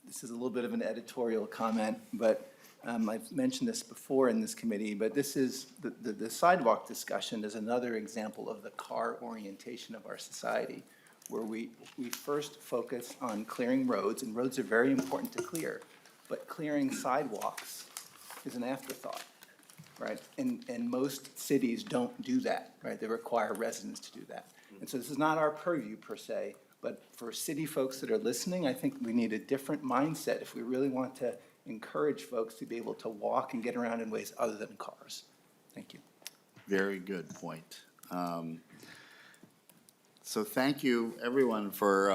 This is a little bit of an editorial comment, but I've mentioned this before in this committee, but this is, the sidewalk discussion is another example of the car orientation of our society, where we first focus on clearing roads, and roads are very important to clear, but clearing sidewalks is an afterthought, right? And most cities don't do that, right? They require residents to do that. And so this is not our purview per se, but for city folks that are listening, I think we need a different mindset if we really want to encourage folks to be able to walk and get around in ways other than cars. Thank you. Very good point. So thank you, everyone, for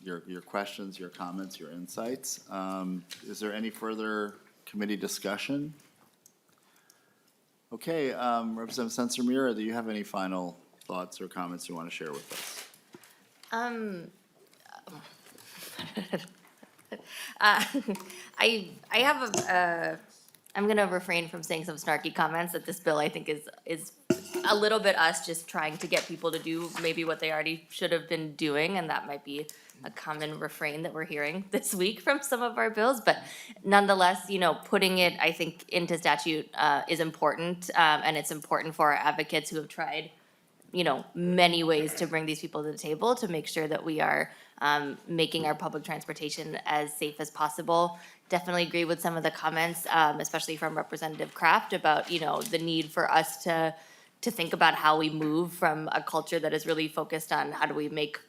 your questions, your comments, your insights. Is there any further committee discussion? Okay, Representative Sencer-Mura, do you have any final thoughts or comments you want to share with us? I have I'm gonna refrain from saying some snarky comments that this bill I think is a little bit us just trying to get people to do maybe what they already should have been doing, and that might be a common refrain that we're hearing this week from some of our bills, but nonetheless, putting it, I think, into statute is important, and it's important for our advocates who have tried many ways to bring these people to the table to make sure that we are making our public transportation as safe as possible. Definitely agree with some of the comments, especially from Representative Kraft, about the need for us to think about how we move from a culture that is really focused on how do we make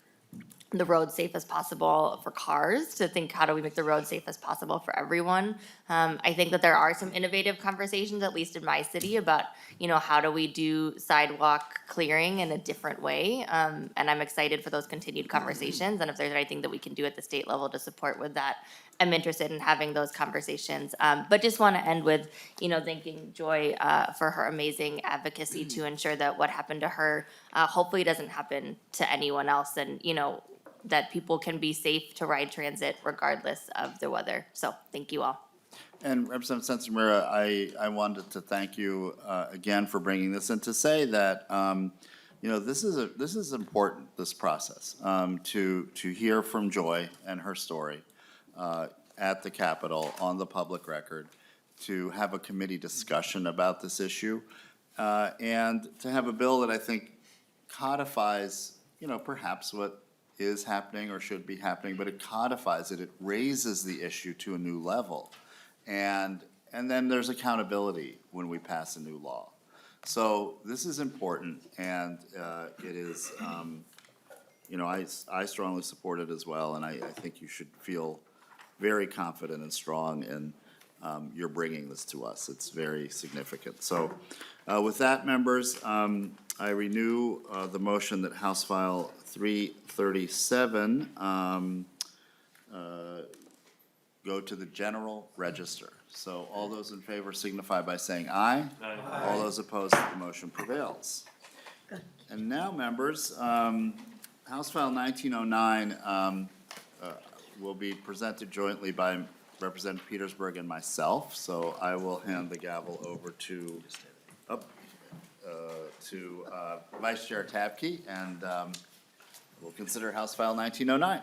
the road safe as possible for cars, to think how do we make the road safe as possible for everyone. I think that there are some innovative conversations, at least in my city, about how do we do sidewalk clearing in a different way, and I'm excited for those continued conversations, and if there's anything that we can do at the state level to support with that, I'm interested in having those conversations. But just want to end with thanking Joy for her amazing advocacy to ensure that what happened to her hopefully doesn't happen to anyone else, and that people can be safe to ride transit regardless of the weather. So thank you all. And Representative Sencer-Mura, I wanted to thank you again for bringing this and to say that this is important, this process, to hear from Joy and her story at the Capitol on the public record, to have a committee discussion about this issue, and to have a bill that I think codifies perhaps what is happening or should be happening, but it codifies it. It raises the issue to a new level. And then there's accountability when we pass a new law. So this is important, and it is, I strongly support it as well, and I think you should feel very confident and strong in your bringing this to us. It's very significant. So with that, members, I renew the motion that House File 337 go to the general register. So all those in favor signify by saying aye. Aye. All those opposed, the motion prevails. And now, members, House File 1909 will be presented jointly by Representative Petersburg and myself. So I will hand the gavel over to Vice Chair Tabke, and we'll consider House File 1909.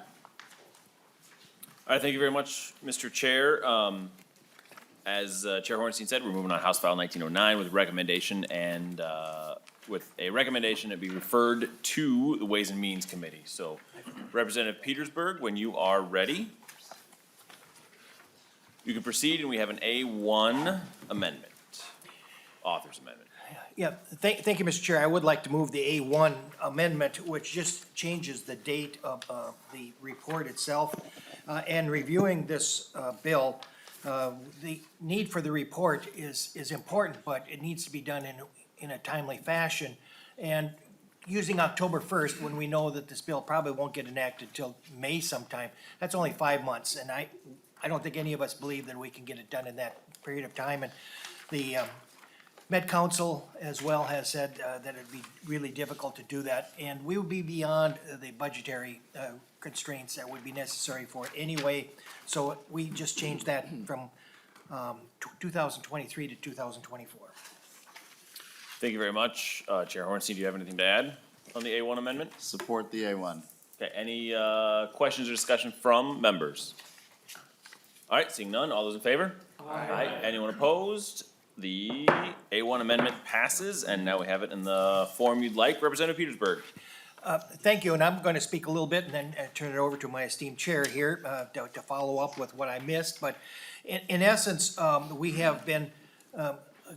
All right, thank you very much, Mr. Chair. As Chair Hornstein said, we're moving on House File 1909 with recommendation and with a recommendation to be referred to the Ways and Means Committee. So Representative Petersburg, when you are ready, you can proceed, and we have an A1 amendment, author's amendment. Yeah, thank you, Mr. Chair. I would like to move the A1 amendment, which just changes the date of the report itself. And reviewing this bill, the need for the report is important, but it needs to be done in a timely fashion. And using October 1st, when we know that this bill probably won't get enacted till May sometime, that's only 5 months, and I don't think any of us believe that we can get it done in that period of time, and the Met Council as well has said that it'd be really difficult to do that, and we would be beyond the budgetary constraints that would be necessary for it anyway, so we just changed that from 2023 to 2024. Thank you very much. Chair Hornstein, do you have anything to add on the A1 amendment? Support the A1. Okay, any questions or discussion from members? All right, seeing none, all those in favor? Aye. Anyone opposed? The A1 amendment passes, and now we have it in the form you'd like. Representative Petersburg. Thank you, and I'm going to speak a little bit and then turn it over to my esteemed chair here to follow up with what I missed. But in essence, we have been,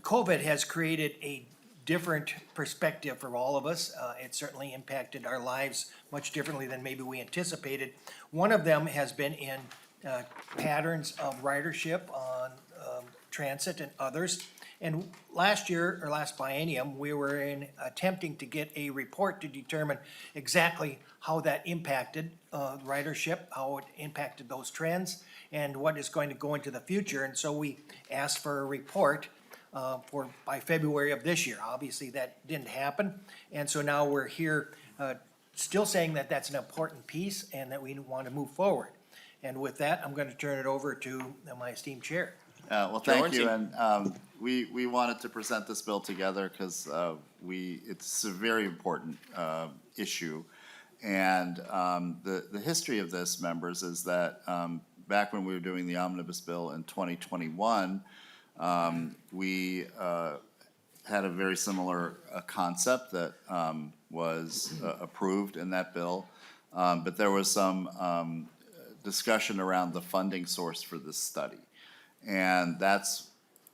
COVID has created a different perspective for all of us. It certainly impacted our lives much differently than maybe we anticipated. One of them has been in patterns of ridership on transit and others. And last year, or last biennium, we were attempting to get a report to determine exactly how that impacted ridership, how it impacted those trends, and what is going to go into the future. And so we asked for a report by February of this year. Obviously, that didn't happen. And so now we're here still saying that that's an important piece and that we want to move forward. And with that, I'm going to turn it over to my esteemed chair. Well, thank you, and we wanted to present this bill together because it's a very important issue. And the history of this, members, is that back when we were doing the omnibus bill in 2021, we had a very similar concept that was approved in that bill, but there was some discussion around the funding source for this study. And that's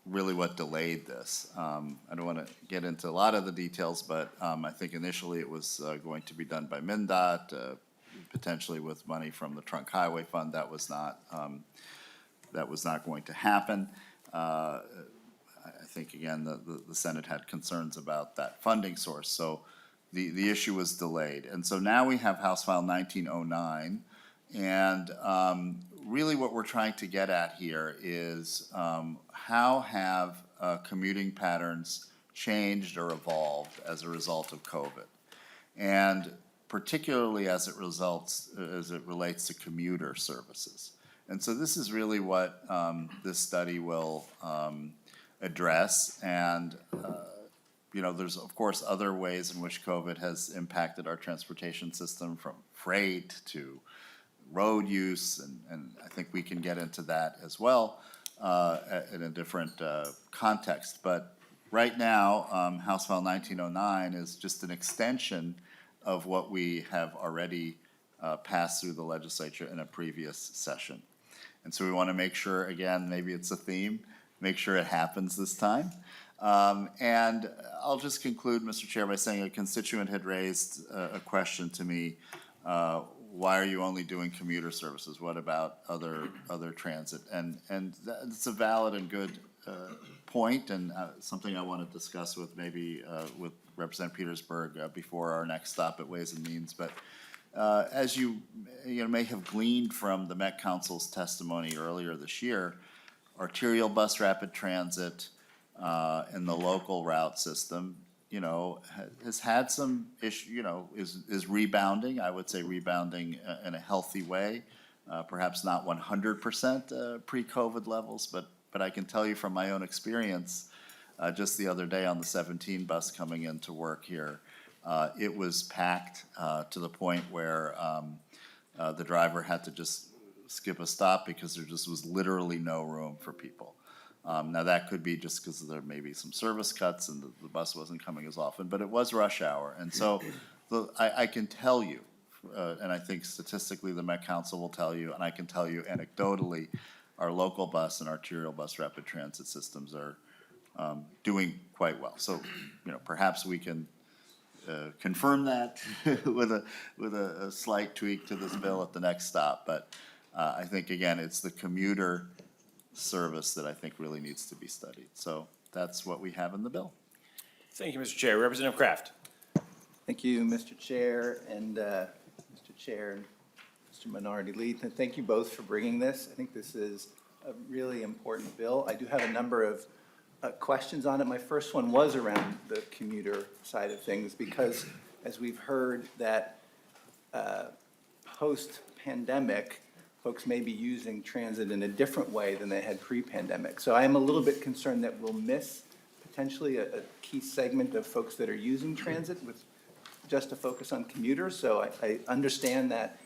really what delayed this. I don't want to get into a lot of the details, but I think initially it was going to be done by MnDOT, potentially with money from the Trunk Highway Fund. That was not going to happen. I think, again, the Senate had concerns about that funding source, so the issue was delayed. And so now we have House File 1909, and really what we're trying to get at here is how have commuting patterns changed or evolved as a result of COVID? And particularly as it relates to commuter services. And so this is really what this study will address. And there's of course other ways in which COVID has impacted our transportation system, from freight to road use, and I think we can get into that as well in a different context. But right now, House File 1909 is just an extension of what we have already passed through the legislature in a previous session. And so we want to make sure, again, maybe it's a theme, make sure it happens this time. And I'll just conclude, Mr. Chair, by saying a constituent had raised a question to me. Why are you only doing commuter services? What about other transit? And it's a valid and good point, and something I want to discuss with with Representative Petersburg before our next stop at Ways and Means. But as you may have gleaned from the Met Council's testimony earlier this year, arterial bus rapid transit in the local route system has had some issue, is rebounding. I would say rebounding in a healthy way, perhaps not 100% pre-COVID levels, but I can tell you from my own experience, just the other day on the 17 bus coming into work here, it was packed to the point where the driver had to just skip a stop because there just was literally no room for people. Now, that could be just because there may be some service cuts and the bus wasn't coming as often, but it was rush hour. And so I can tell you, and I think statistically the Met Council will tell you, and I can tell you anecdotally, our local bus and arterial bus rapid transit systems are doing quite well. So, perhaps we can confirm that with a slight tweak to this bill at the next stop. But I think, again, it's the commuter service that I think really needs to be studied. So that's what we have in the bill. Thank you, Mr. Chair. Representative Kraft. Thank you, Mr. Chair and Mr. Chair and Mr. Minority Lead. And thank you both for bringing this. I think this is a really important bill. I do have a number of questions on it. My first one was around the commuter side of things because as we've heard that post-pandemic, folks may be using transit in a different way than they had pre-pandemic. So I am a little bit concerned that we'll miss potentially a key segment of folks that are using transit with just a focus on commuters. So I understand that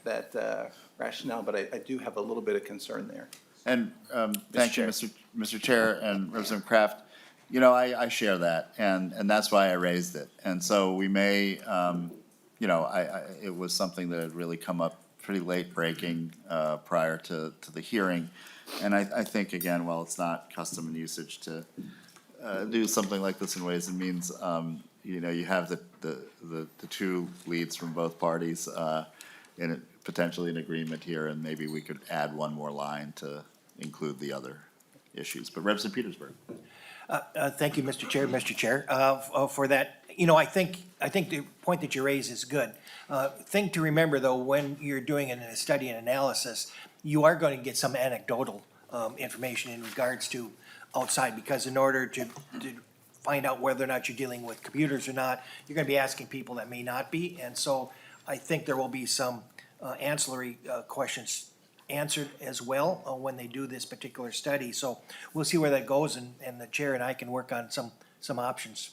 rationale, but I do have a little bit of concern there. And thank you, Mr. Chair and Representative Kraft. You know, I share that, and that's why I raised it. And so we may, you know, it was something that had really come up pretty late breaking prior to the hearing. And I think, again, while it's not custom and usage to do something like this in Ways and Means, you know, you have the two leads from both parties potentially in agreement here, and maybe we could add one more line to include the other issues. But Representative Petersburg. Thank you, Mr. Chair, for that. You know, I think the point that you raise is good. Thing to remember, though, when you're doing a study and analysis, you are going to get some anecdotal information in regards to outside, because in order to find out whether or not you're dealing with computers or not, you're going to be asking people that may not be. And so I think there will be some ancillary questions answered as well when they do this particular study. So we'll see where that goes, and the chair and I can work on some options.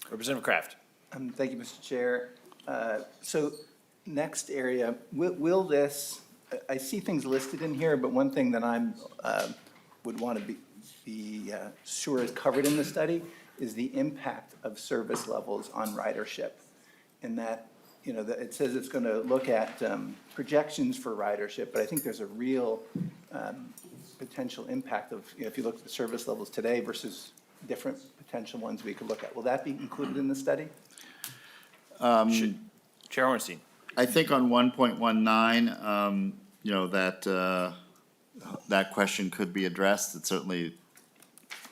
Representative Kraft. Thank you, Mr. Chair. So next area, will this, I see things listed in here, but one thing that I'm, would want to be sure is covered in the study is the impact of service levels on ridership. And that, you know, that it says it's going to look at projections for ridership, but I think there's a real potential impact of, you know, if you look at the service levels today versus different potential ones we could look at. Will that be included in the study? Chair Hornstein. I think on 1.19, you know, that question could be addressed. It certainly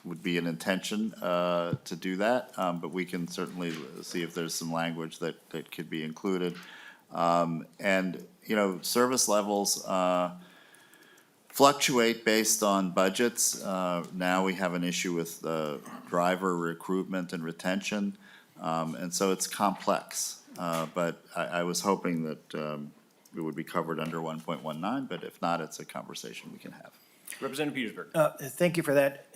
would be an intention to do that, but we can certainly see if there's some language that could be included. And, you know, service levels fluctuate based on budgets. Now we have an issue with driver recruitment and retention, and so it's complex. But I was hoping that it would be covered under 1.19, but if not, it's a conversation we can have. Representative Petersburg. Thank you for that.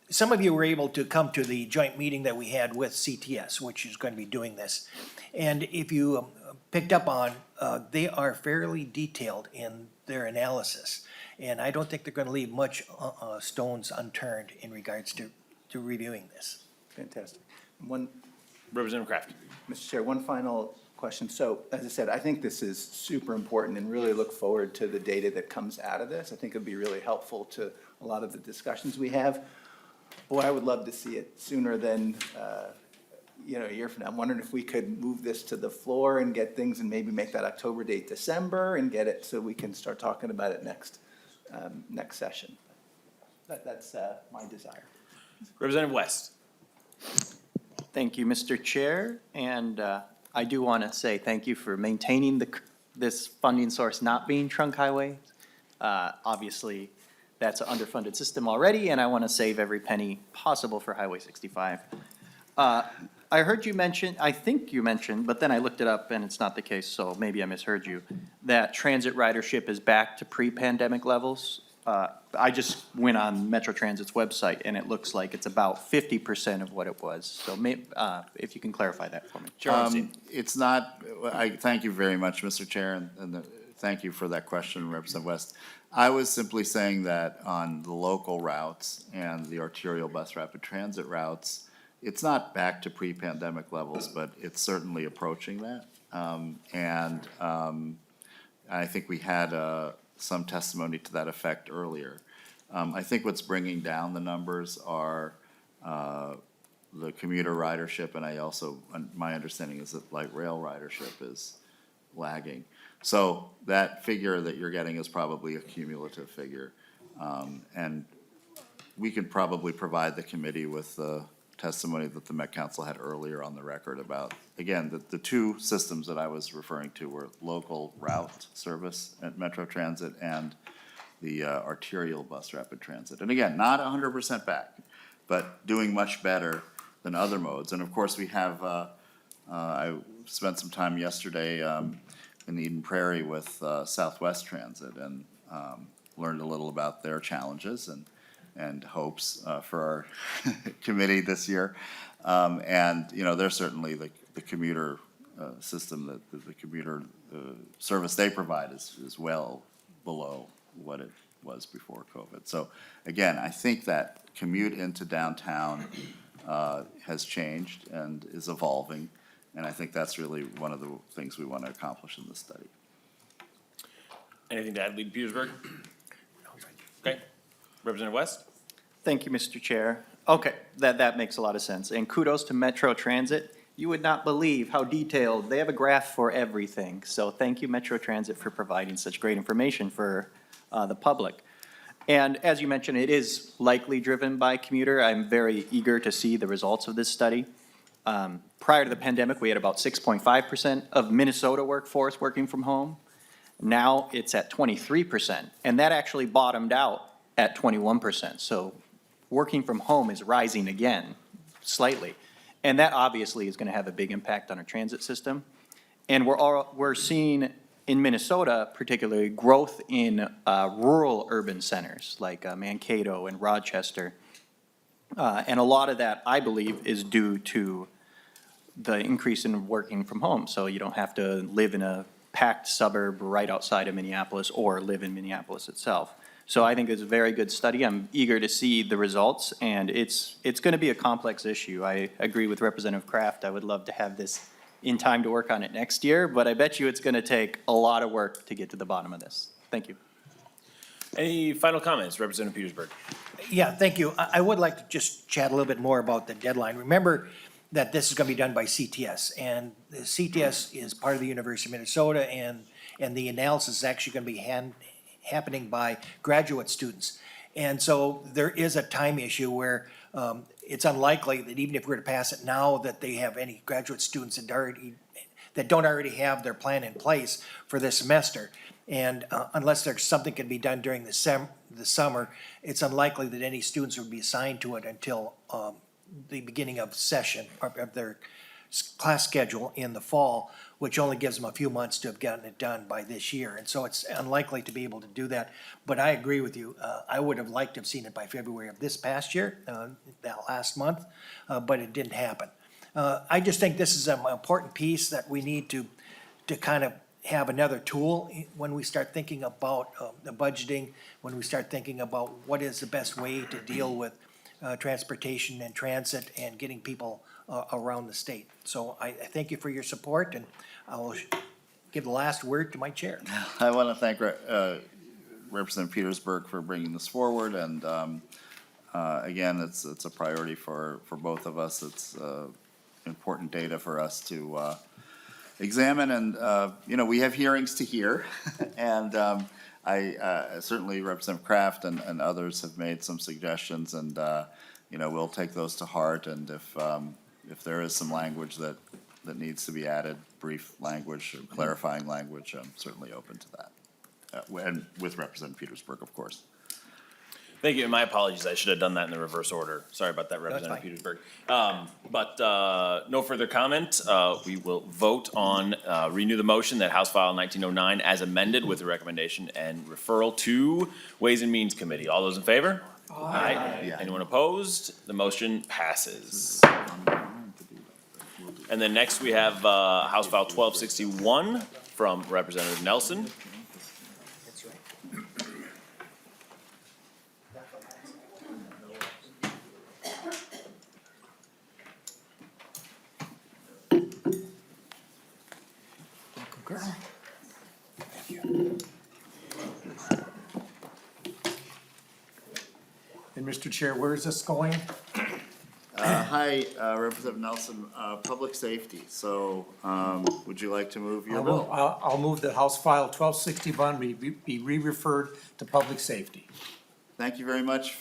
Some of you were able to come to the joint meeting that we had with CTS, which is going to be doing this. And if you picked up on, they are fairly detailed in their analysis. And I don't think they're going to leave much stones unturned in regards to reviewing this. Fantastic. Representative Kraft. Mr. Chair, one final question. So, as I said, I think this is super important and really look forward to the data that comes out of this. I think it'll be really helpful to a lot of the discussions we have. Boy, I would love to see it sooner than, you know, a year from now. I'm wondering if we could move this to the floor and get things and maybe make that October date December and get it so we can start talking about it next session. That's my desire. Representative West. Thank you, Mr. Chair, and I do want to say thank you for maintaining this funding source not being trunk highway. Obviously, that's an underfunded system already, and I want to save every penny possible for Highway 65. I heard you mention, I think you mentioned, but then I looked it up and it's not the case, so maybe I misheard you, that transit ridership is back to pre-pandemic levels. I just went on Metro Transit's website and it looks like it's about 50% of what it was. So if you can clarify that for me. It's not, I thank you very much, Mr. Chair, and thank you for that question, Representative West. I was simply saying that on the local routes and the arterial bus rapid transit routes, it's not back to pre-pandemic levels, but it's certainly approaching that. I think we had some testimony to that effect earlier. I think what's bringing down the numbers are the commuter ridership, and I also, my understanding is that light rail ridership is lagging. So that figure that you're getting is probably a cumulative figure. And we could probably provide the committee with the testimony that the Met Council had earlier on the record about, again, the two systems that I was referring to were local route service at Metro Transit and the arterial bus rapid transit. And again, not 100% back, but doing much better than other modes. And of course, we have, I spent some time yesterday in Eden Prairie with Southwest Transit and learned a little about their challenges and hopes for our committee this year. And, you know, they're certainly the commuter system, that the commuter service they provide is well below what it was before COVID. So again, I think that commute into downtown has changed and is evolving. And I think that's really one of the things we want to accomplish in this study. Anything to add, Lead Petersburg? Okay. Representative West? Thank you, Mr. Chair. Okay, that makes a lot of sense. And kudos to Metro Transit. You would not believe how detailed, they have a graph for everything. So thank you, Metro Transit, for providing such great information for the public. And as you mentioned, it is likely driven by commuter. I'm very eager to see the results of this study. Prior to the pandemic, we had about 6.5% of Minnesota workforce working from home. Now it's at 23%, and that actually bottomed out at 21%. So working from home is rising again, slightly. And that obviously is gonna have a big impact on our transit system. And we're seeing in Minnesota, particularly, growth in rural urban centers like Mankato and Rochester. And a lot of that, I believe, is due to the increase in working from home. So you don't have to live in a packed suburb right outside of Minneapolis or live in Minneapolis itself. So I think it's a very good study. I'm eager to see the results, and it's going to be a complex issue. I agree with Representative Kraft. I would love to have this in time to work on it next year, but I bet you it's going to take a lot of work to get to the bottom of this. Thank you. Any final comments, Representative Petersburg? Yeah, thank you. I would like to just chat a little bit more about the deadline. Remember that this is gonna be done by CTS, and the CTS is part of the University of Minnesota, and the analysis is actually gonna be happening by graduate students. And so there is a time issue where it's unlikely that even if we were to pass it now, that they have any graduate students that don't already have their plan in place for this semester. And unless there's something can be done during the summer, it's unlikely that any students would be assigned to it until the beginning of session, of their class schedule in the fall, which only gives them a few months to have gotten it done by this year. And so it's unlikely to be able to do that. But I agree with you. I would have liked to have seen it by February of this past year, that last month, but it didn't happen. I just think this is an important piece that we need to kind of have another tool when we start thinking about the budgeting, when we start thinking about what is the best way to deal with transportation and transit and getting people around the state. So I thank you for your support, and I will give the last word to my chair. I want to thank Representative Petersburg for bringing this forward, and again, it's a priority for both of us. It's important data for us to examine, and you know, we have hearings to hear, and I certainly Representative Kraft and others have made some suggestions, and you know, we'll take those to heart, and if there is some language that needs to be added, brief language or clarifying language, I'm certainly open to that, and with Representative Petersburg, of course. Thank you, and my apologies, I should have done that in the reverse order. Sorry about that, Representative Petersburg. But no further comment. We will vote on, renew the motion that House File 1909 as amended with the recommendation and referral to Ways and Means Committee. All those in favor? Aye. Yeah. Anyone opposed? The motion passes. And then next we have House File 1261 from Representative Nelson. And Mr. Chair, where is this going? Hi, Representative Nelson, Public Safety. So would you like to move your bill? I'll move that House File 1261 be re-referred to Public Safety. Thank you very much,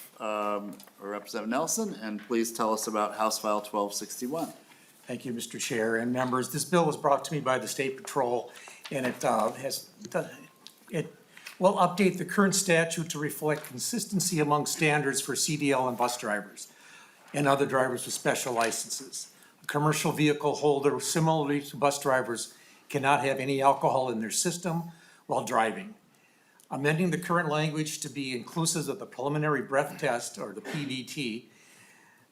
Representative Nelson, and please tell us about House File 1261. Thank you, Mr. Chair and members. This bill was brought to me by the State Patrol, and it will update the current statute to reflect consistency among standards for CDL and bus drivers and other drivers with special licenses. A commercial vehicle holder, similarly to bus drivers, cannot have any alcohol in their system while driving. Amending the current language to be inclusive of the preliminary breath test, or the PBT,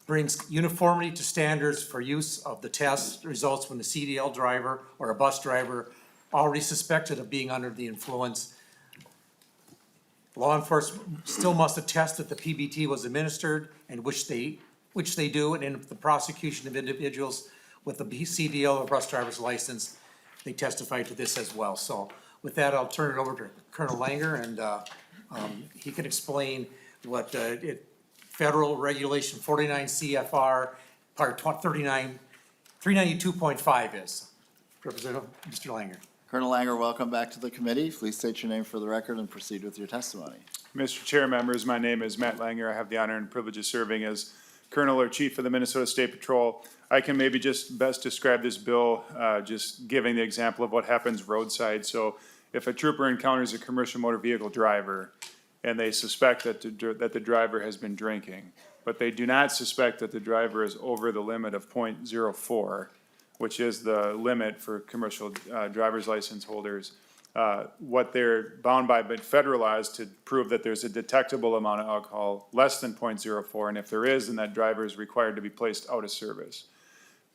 brings uniformity to standards for use of the test results when the CDL driver or a bus driver already suspected of being under the influence. Law enforcement still must attest that the PBT was administered, and which they do, and in the prosecution of individuals with a CDL or bus driver's license, they testify to this as well. So with that, I'll turn it over to Colonel Langer, and he can explain what Federal Regulation 49 CFR Part 392.5 is. Representative Mr. Langer. Colonel Langer, welcome back to the committee. Please state your name for the record and proceed with your testimony. Mr. Chair, members, my name is Matt Langer. I have the honor and privilege of serving as Colonel or Chief of the Minnesota State Patrol. I can maybe just best describe this bill, just giving the example of what happens roadside. So if a trooper encounters a commercial motor vehicle driver and they suspect that the driver has been drinking, but they do not suspect that the driver is over the limit of .04, which is the limit for commercial driver's license holders, what they're bound by federal law is to prove that there's a detectable amount of alcohol less than .04, and if there is, then that driver is required to be placed out of service.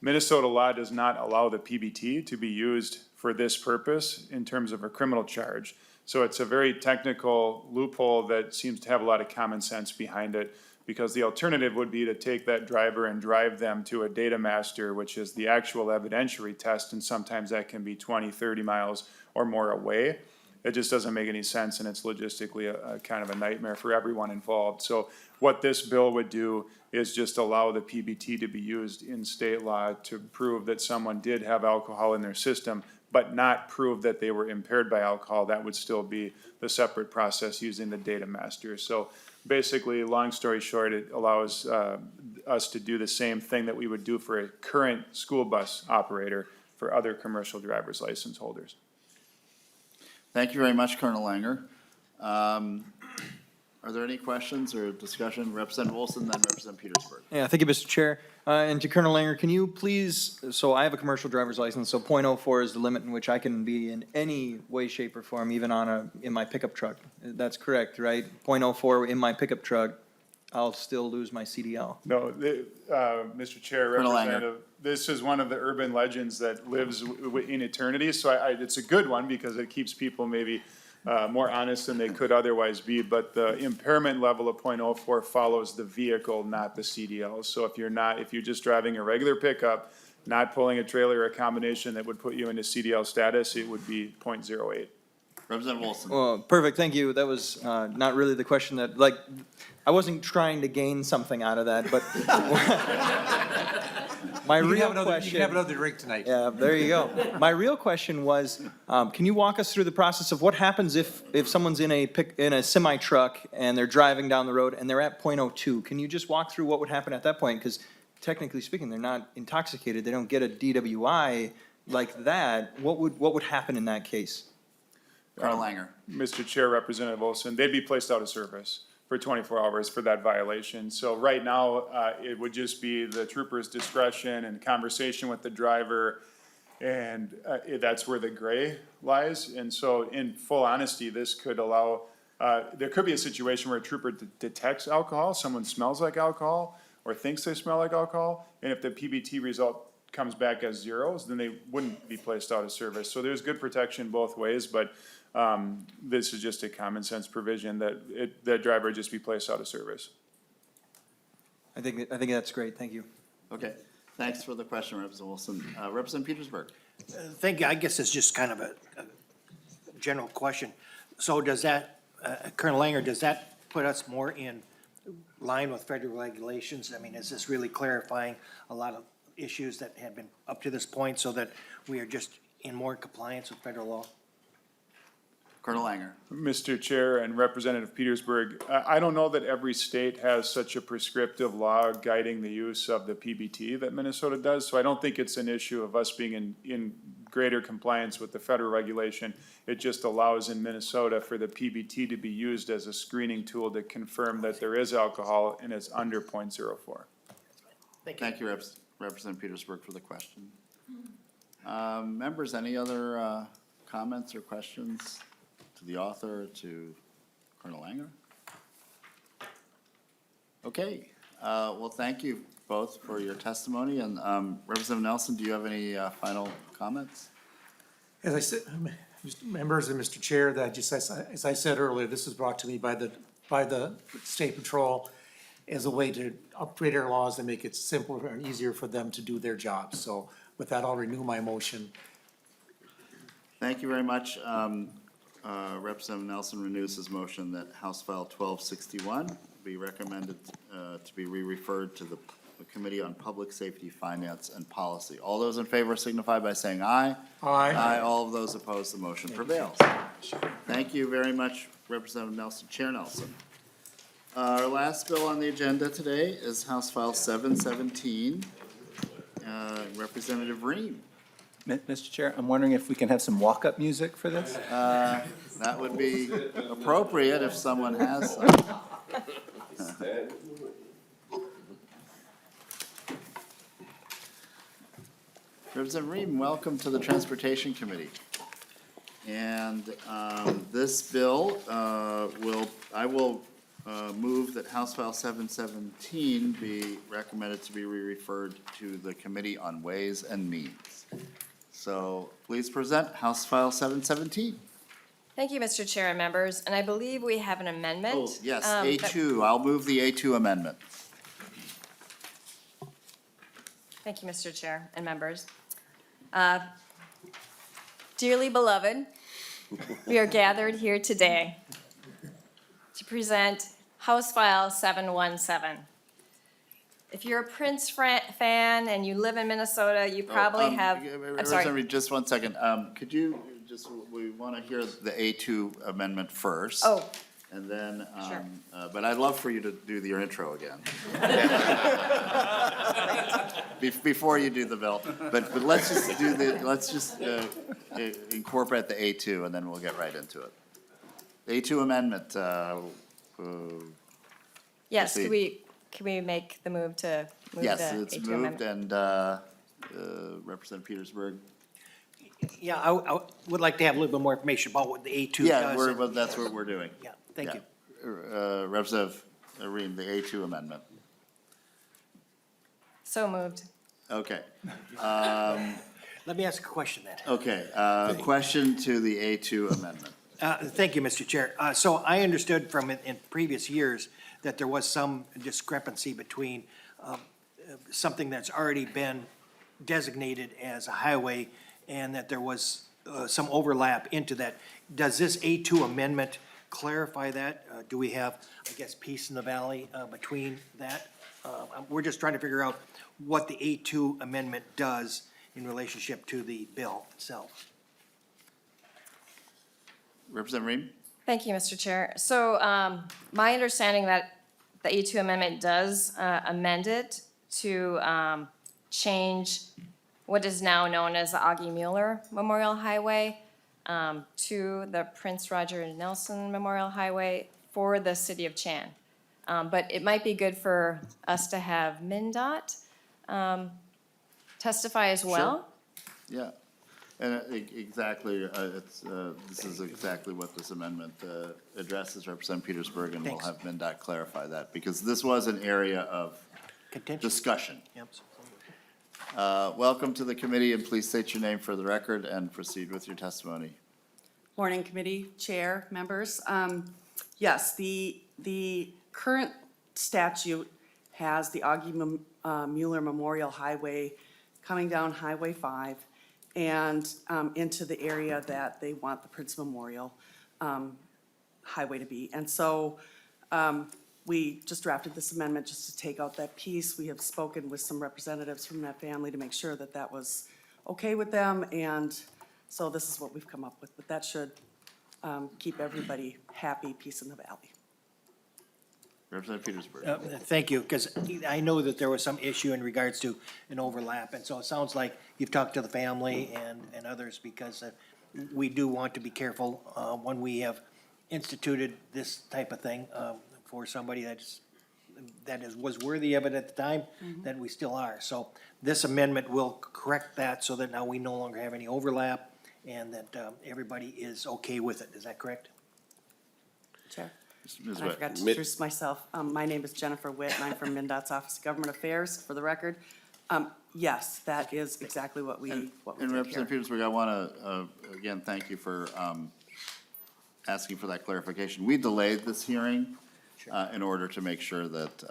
Minnesota law does not allow the PBT to be used for this purpose in terms of a criminal charge. So it's a very technical loophole that seems to have a lot of common sense behind it, because the alternative would be to take that driver and drive them to a data master, which is the actual evidentiary test, and sometimes that can be 20, 30 miles or more away. It just doesn't make any sense, and it's logistically a kind of a nightmare for everyone involved. So what this bill would do is just allow the PBT to be used in state law to prove that someone did have alcohol in their system, but not prove that they were impaired by alcohol. That would still be the separate process using the data master. So basically, long story short, it allows us to do the same thing that we would do for a current school bus operator for other commercial driver's license holders. Thank you very much, Colonel Langer. Are there any questions or discussion? Representative Wilson, then Representative Petersburg. Yeah, thank you, Mr. Chair. And to Colonel Langer, can you please, so I have a commercial driver's license, so .04 is the limit in which I can be in any way, shape, or form, even in my pickup truck. That's correct, right? .04 in my pickup truck, I'll still lose my CDL. No, Mr. Chair, Colonel Langer. Representative, this is one of the urban legends that lives in eternity. So it's a good one because it keeps people maybe more honest than they could otherwise be, but the impairment level of .04 follows the vehicle, not the CDL. So if you're just driving a regular pickup, not pulling a trailer or a combination that would put you into CDL status, it would be .08. Representative Wilson. Well, perfect, thank you. That was not really the question that, like, I wasn't trying to gain something out of that, but my real question. You can have another drink tonight. Yeah, there you go. My real question was, can you walk us through the process of what happens if someone's in a semi truck and they're driving down the road and they're at .02? Can you just walk through what would happen at that point? Because technically speaking, they're not intoxicated. They don't get a DWI like that. What would happen in that case? Colonel Langer. Mr. Chair, Representative Olson, they'd be placed out of service for 24 hours for that violation. So right now, it would just be the trooper's discretion and conversation with the driver, and that's where the gray lies. And so in full honesty, this could allow, there could be a situation where a trooper detects alcohol, someone smells like alcohol, or thinks they smell like alcohol, and if the PBT result comes back as zeros, then they wouldn't be placed out of service. So there's good protection both ways, but this is just a common sense provision that that driver just be placed out of service. I think that's great. Thank you. Okay, thanks for the question, Representative Wilson. Representative Petersburg. Thank you. I guess it's just kind of a general question. So does that, Colonel Langer, does that put us more in line with federal regulations? I mean, is this really clarifying a lot of issues that have been up to this point so that we are just in more compliance with federal law? Colonel Langer. Mr. Chair and Representative Petersburg, I don't know that every state has such a prescriptive law guiding the use of the PBT that Minnesota does, so I don't think it's an issue of us being in greater compliance with the federal regulation. It just allows in Minnesota for the PBT to be used as a screening tool to confirm that there is alcohol and it's under .04. Thank you, Representative Petersburg, for the question. Members, any other comments or questions to the author, to Colonel Langer? Okay, well, thank you both for your testimony, and Representative Nelson, do you have any final comments? As I said, members and Mr. Chair, that just, as I said earlier, this was brought to me by the State Patrol as a way to upgrade our laws and make it simpler and easier for them to do their jobs. So with that, I'll renew my motion. Thank you very much. Representative Nelson renews his motion that House File 1261 be recommended to be re-referred to the Committee on Public Safety, Finance, and Policy. All those in favor signify by saying aye. Aye. Aye. All of those opposed, the motion prevails. Thank you very much, Representative Nelson. Chair Nelson. Our last bill on the agenda today is House File 717. Representative Rehm. Mr. Chair, I'm wondering if we can have some walk-up music for this? That would be appropriate if someone has some. Representative Rehm, welcome to the Transportation Committee. And this bill I will move that House File 717 be recommended to be re-referred to the Committee on Ways and Means. So please present House File 717. Thank you, Mr. Chair and members, and I believe we have an amendment. Oh, yes, that- A2. I'll move the A2 amendment. Thank you, Mr. Chair and members. Dearly beloved, we are gathered here today to present House File 717. If you're a Prince fan and you live in Minnesota, you probably have, I'm sorry. Representative, just one second. Could you just, we want to hear the A2 amendment first. Oh. And then, Sure. but I'd love for you to do your intro again. Before you do the bill, but let's just do incorporate the A2 and then we'll get right into it. The A2 amendment, Yes, proceed. can we make the move to move the yes, A2 it's amendment? moved and, Representative Petersburg. Yeah, I would like to have a little bit more information about what the A2 does. Yeah, and- well, that's what we're doing. Yeah, thank you. Representative Rehm, the A2 amendment. So moved. Okay. Let me ask a question then. Okay, question to the A2 amendment. Thank you, Mr. Chair. So I understood from in previous years that there was some discrepancy between something that's already been designated as a highway and that there was some overlap into that. Does this A2 amendment clarify that? Do we have, I guess, peace in the valley between that? We're just trying to figure out what the A2 amendment does in relationship to the bill itself. Representative Rehm? Thank you, Mr. Chair. So my understanding that the A2 amendment does amend it to change what is now known as the Augie Mueller Memorial Highway to the Prince Roger Nelson Memorial Highway for the city of Chan. But it might be good for us to have MnDOT testify as well. Yeah, and exactly, this is exactly what this amendment addresses, Representative Petersburg, and we'll Thanks. have MnDOT clarify that, because this was an area of discussion. Yep. Welcome to the committee, and please state your name for the record and proceed with your testimony. Morning, committee, chair, members. Yes, the current statute has the Augie Mueller Memorial Highway coming down Highway 5 and into the area that they want the Prince Memorial Highway to be. And so we just drafted this amendment just to take out that piece. We have spoken with some representatives from that family to make sure that that was okay with them. And so this is what we've come up with, but that should keep everybody happy, peace in the valley. Representative Petersburg. Thank you, because I know that there was some issue in regards to an overlap, and so it sounds like you've talked to the family and others, because we do want to be careful when we have instituted this type of thing for somebody was worthy of it at the time, that we still are. So this amendment will correct that so that now we no longer have any overlap and that everybody is okay with it. Is that correct? Chair. Ms. And I Witt. forgot to introduce myself. My name is Jennifer Witt, and I'm from MnDOT's Office of Government Affairs, for the record. Yes, that is exactly what we And take Representative care. Petersburg, I want to, again, thank you for asking for that clarification. We delayed this hearing in order to make sure that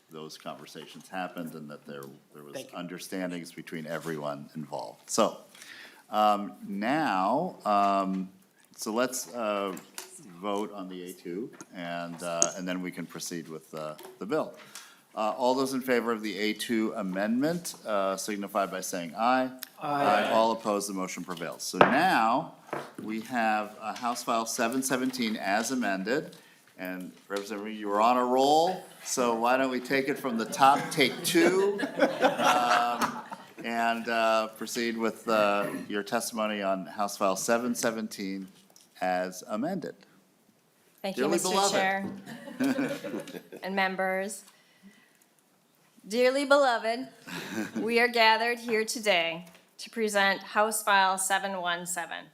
those conversations happened and that there was Thank you. understandings between everyone involved. So now, so let's vote on the A2, and then we can proceed with the bill. All those in favor of the A2 amendment signify by saying aye. Aye. All opposed, the motion prevails. So now, we have House File 717 as amended. And Representative, you were on a roll, so why don't we take it from the top, take two, and proceed with your testimony on House File 717 as amended. Thank you, Dearly Mr. beloved. Chair and members. Dearly beloved, we are gathered here today to present House File 717.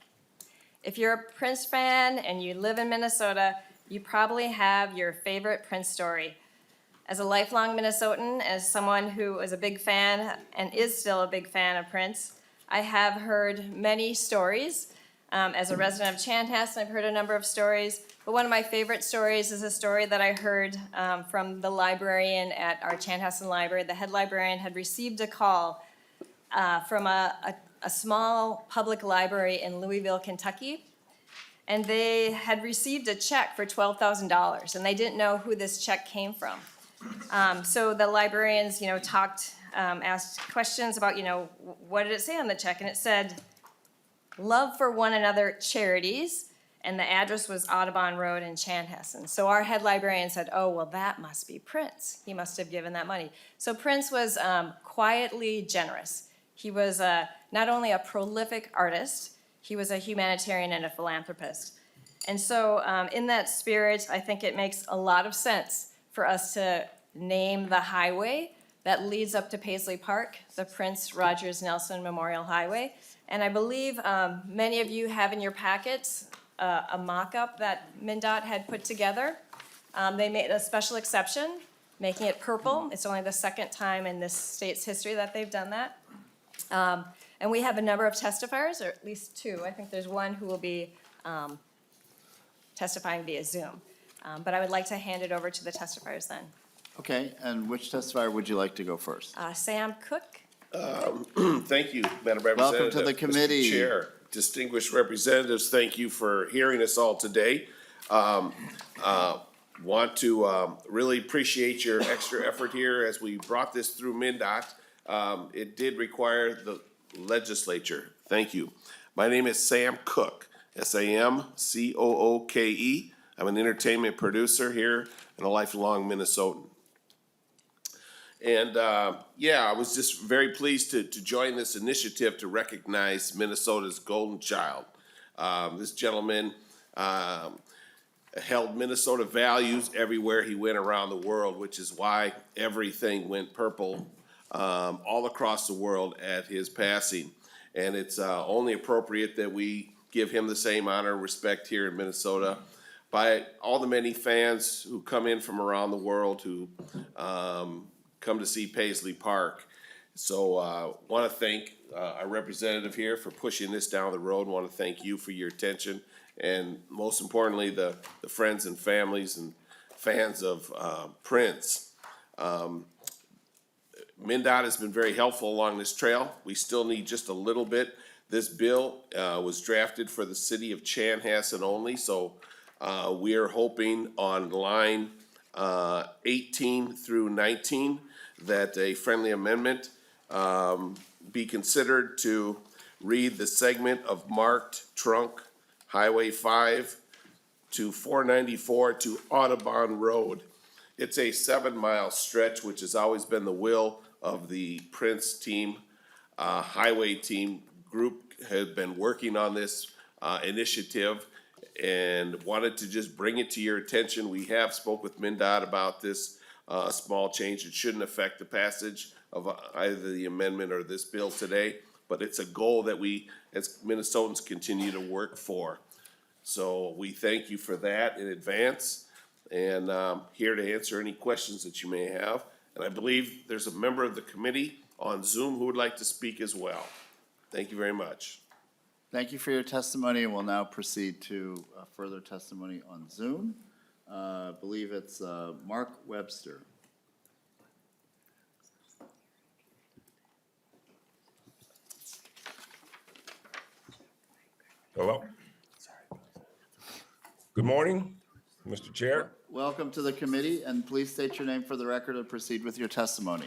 If you're a Prince fan and you live in Minnesota, you probably have your favorite Prince story. As a lifelong Minnesotan, as someone who is a big fan and is still a big fan of Prince, I have heard many stories. As a resident of Chanhassen, I've heard a number of stories, but one of my favorite stories is a story that I heard from the librarian at our Chanhassen library. The head librarian had received a call from a small public library in Louisville, Kentucky, and they had received a check for $12,000, and they didn't know who this check came from. So the librarians, talked, asked questions about, what did it say on the check? And it said, Love for One Another Charities, and the address was Audubon Road in Chanhassen. So our head librarian said, oh, well, that must be Prince. He must have given that money. So Prince was quietly generous. He was not only a prolific artist, he was a humanitarian and a philanthropist. And so in that spirit, I think it makes a lot of sense for us to name the highway that leads up to Paisley Park, the Prince Rogers Nelson Memorial Highway. And I believe many of you have in your packets a mock-up that MnDOT had put together. They made a special exception, making it purple. It's only the second time in this state's history that they've done that. And we have a number of testifiers, or at least two. I think there's one who will be testifying via Zoom. But I would like to hand it over to the testifiers then. Okay, and which testifier would you like to go first? Sam Cook. Thank you, Madam Representative. Welcome to the committee. Mr. Chair, distinguished representatives, thank you for hearing us all today. Want to really appreciate your extra effort here as we brought this through MnDOT. It did require the legislature. Thank you. My name is Sam Cook, SAMCOOKE. I'm an entertainment producer here and a lifelong Minnesotan. And I was just very pleased to join this initiative to recognize Minnesota's golden child. This gentleman held Minnesota values everywhere he went around the world, which is why everything went purple all across the world at his passing. And it's only appropriate that we give him the same honor and respect here in Minnesota by all the many fans who come in from around the world who come to see Paisley Park. So want to thank our representative here for pushing this down the road. Want to thank you for your attention, and most importantly, the friends and families and fans of Prince. MnDOT has been very helpful along this trail. We still need just a little bit. This bill was drafted for the city of Chanhassen only, so we are hoping on line 18 through 19 that a friendly amendment be considered to read the segment of marked trunk Highway 5 to 494 to Audubon Road. It's a 7-mile stretch, which has always been the will of the Prince team. Highway team group had been working on this initiative and wanted to just bring it to your attention. We have spoke with MnDOT about this small change. It shouldn't affect the passage of either the amendment or this bill today, but it's a goal that we as Minnesotans continue to work for. So we thank you for that in advance, and here to answer any questions that you may have. And I believe there's a member of the committee on Zoom who would like to speak as well. Thank you very much. Thank you for your testimony, and we'll now proceed to further testimony on Zoom. I believe it's Mark Webster. Hello. Good morning, Mr. Chair. Welcome to the committee, and please state your name for the record and proceed with your testimony.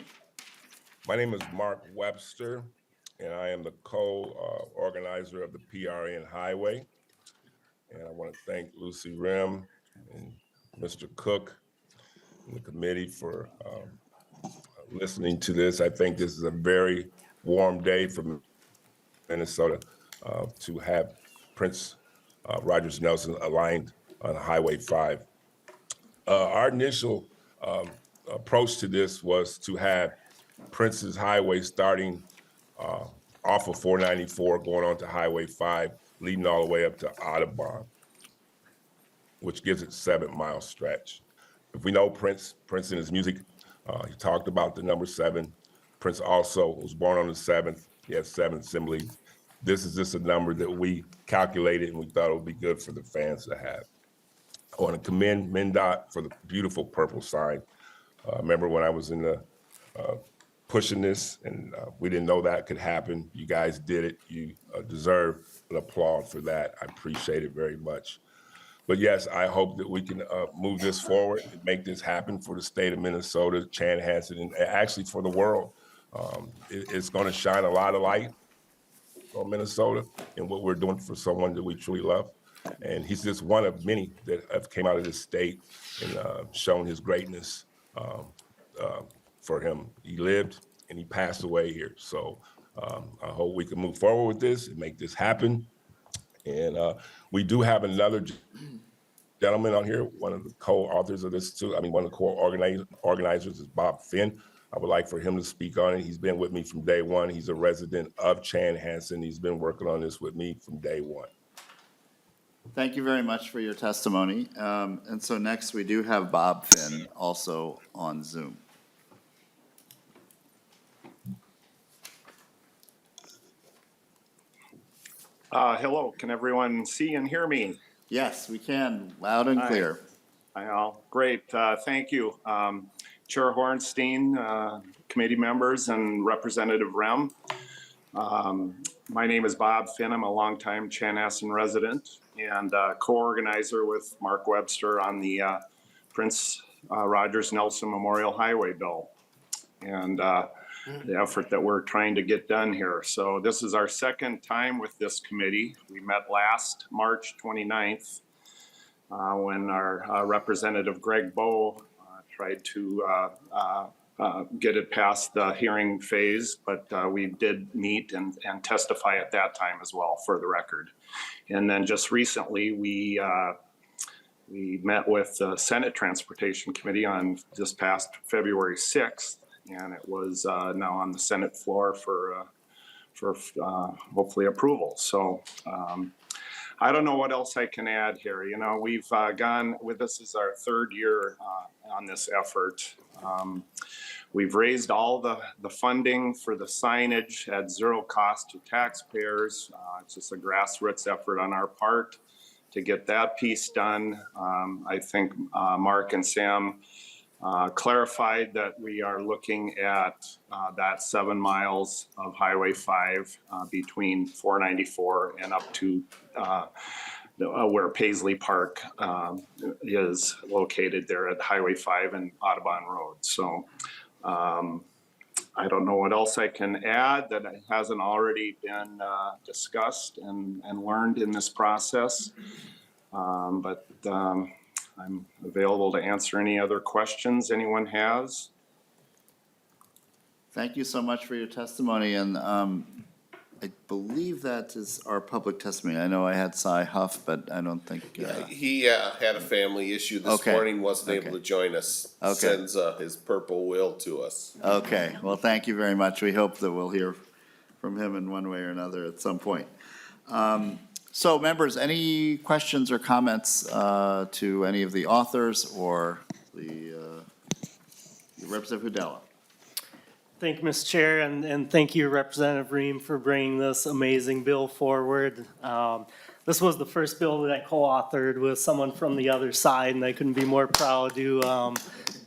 My name is Mark Webster, and I am the co-organizer of the PRN Highway. And I want to thank Lucy Rehm and Mr. Cook and the committee for listening to this. I think this is a very warm day for Minnesota to have Prince Rogers Nelson aligned on Highway 5. Our initial approach to this was to have Prince's Highway starting off of 494, going on to Highway 5, leading all the way up to Audubon, which gives it a 7-mile stretch. If we know Prince in his music, he talked about the number 7. Prince also was born on the 7th. He has 7 assemblies. This is just a number that we calculated and we thought it would be good for the fans to have. I want to commend MnDOT for the beautiful purple sign. Remember when I was in the pushing this and we didn't know that could happen. You guys did it. You deserve an applaud for that. I appreciate it very much. But yes, I hope that we can move this forward and make this happen for the state of Minnesota, Chanhassen, and actually for the world. It's going to shine a lot of light on Minnesota and what we're doing for someone that we truly love. And he's just one of many that have came out of this state and shown his greatness for him. He lived and he passed away here. So I hope we can move forward with this and make this happen. And we do have another gentleman on here, one of the co-authors of this too. I mean, one of the co-organizers is Bob Finn. I would like for him to speak on it. He's been with me from day one. He's a resident of Chanhassen. He's been working on this with me from day one. Thank you very much for your testimony. And so next we do have Bob Finn also on Zoom. Hello, can everyone see and hear me? Yes, we can, loud and clear. Great, thank you. Chair Hornstein, committee members, and Representative Rehm. My name is Bob Finn. I'm a longtime Chanhassen resident and co-organizer with Mark Webster on the Prince Rogers Nelson Memorial Highway bill and the effort that we're trying to get done here. So this is our second time with this committee. We met last March 29th when our Representative Greg Bowe tried to get it past the hearing phase, but we did meet and testify at that time as well, for the record. And then just recently, we met with the Senate Transportation Committee on this past February 6th, and it was now on the Senate floor for hopefully approval. So I don't know what else I can add here. You know, we've gone with this is our third year on this effort. We've raised all the funding for the signage at zero cost to taxpayers. It's just a grassroots effort on our part to get that piece done. I think Mark and Sam clarified that we are looking at that 7 miles of Highway 5 between 494 and up to where Paisley Park is located there at Highway 5 and Audubon Road. So I don't know what else I can add that hasn't already been discussed and learned in this process. But I'm available to answer any other questions anyone has. Thank you so much for your testimony, and I believe that is our public testimony. I know I had Cy Huff, but I don't think. He had a family issue this Okay. morning, wasn't able Okay. to join us. Okay. Sends his purple will to us. Okay, well, thank you very much. We hope that we'll hear from him in one way or another at some point. So members, any questions or comments to any of the authors or the Representative Hudella? Thank you, Mr. Chair, and thank you, Representative Rehm, for bringing this amazing bill forward. This was the first bill that I co-authored with someone from the other side, and I couldn't be more proud to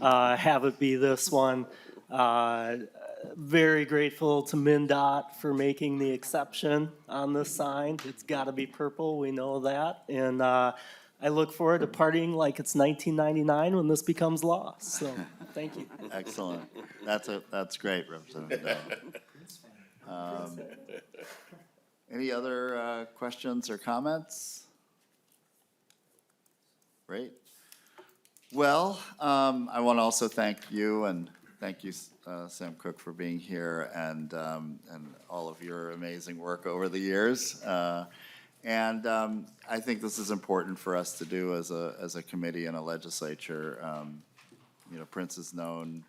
have it be this one. Very grateful to MnDOT for making the exception on this sign. It's got to be purple, we know that, and I look forward to partying like it's 1999 when this becomes law, so, thank you. Excellent. That's great, Representative Hudella. Any other questions or comments? Great. Well, I want to also thank you and thank you, Sam Cook, for being here and all of your amazing work over the years. And I think this is important for us to do as a committee and a legislature. You know, Prince is known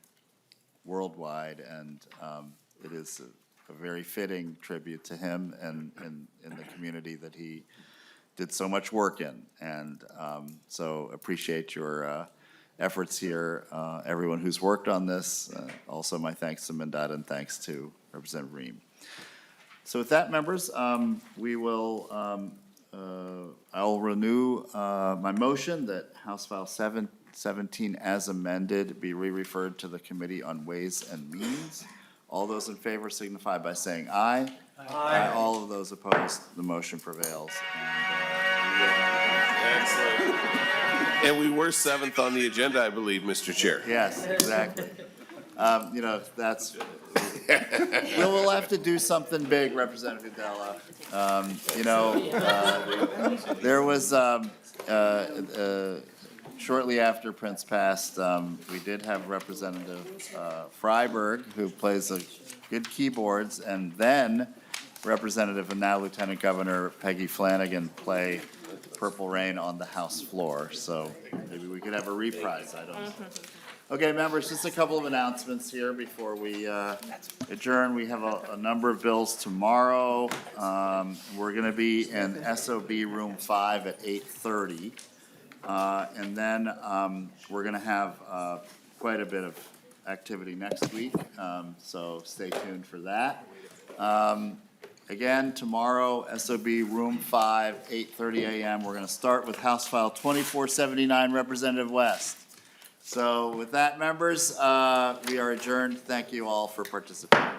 worldwide, and it is a very fitting tribute to him and in the community that he did so much work in. And so appreciate your efforts here, everyone who's worked on this. Also, my thanks to MnDOT and thanks to Representative Rehm. So with that, members, we will, I'll renew my motion that House File 717 as amended be re-referred to the Committee on Ways and Means. All those in favor signify by saying aye. Aye. All of those opposed, the motion prevails. Excellent. And we were seventh on the agenda, I believe, Mr. Chair. Yes, exactly. You know, that's, we'll have to do something big, Representative Hudella. You know, there was, shortly after Prince passed, we did have Representative Freiberg, who plays a good keyboards, and then Representative and now Lieutenant Governor Peggy Flanagan play Purple Rain on the House floor. So maybe we could have a reprise, I don't know. Okay, members, just a couple of announcements here before we adjourn. We have a number of bills tomorrow. We're gonna be in SOB Room 5 at 8:30. And then we're gonna have quite a bit of activity next week, so stay tuned for that. Again, tomorrow, SOB Room 5, 8:30 a.m. We're gonna start with House File 2479, Representative West. So with that, members, we are adjourned. Thank you all for participating.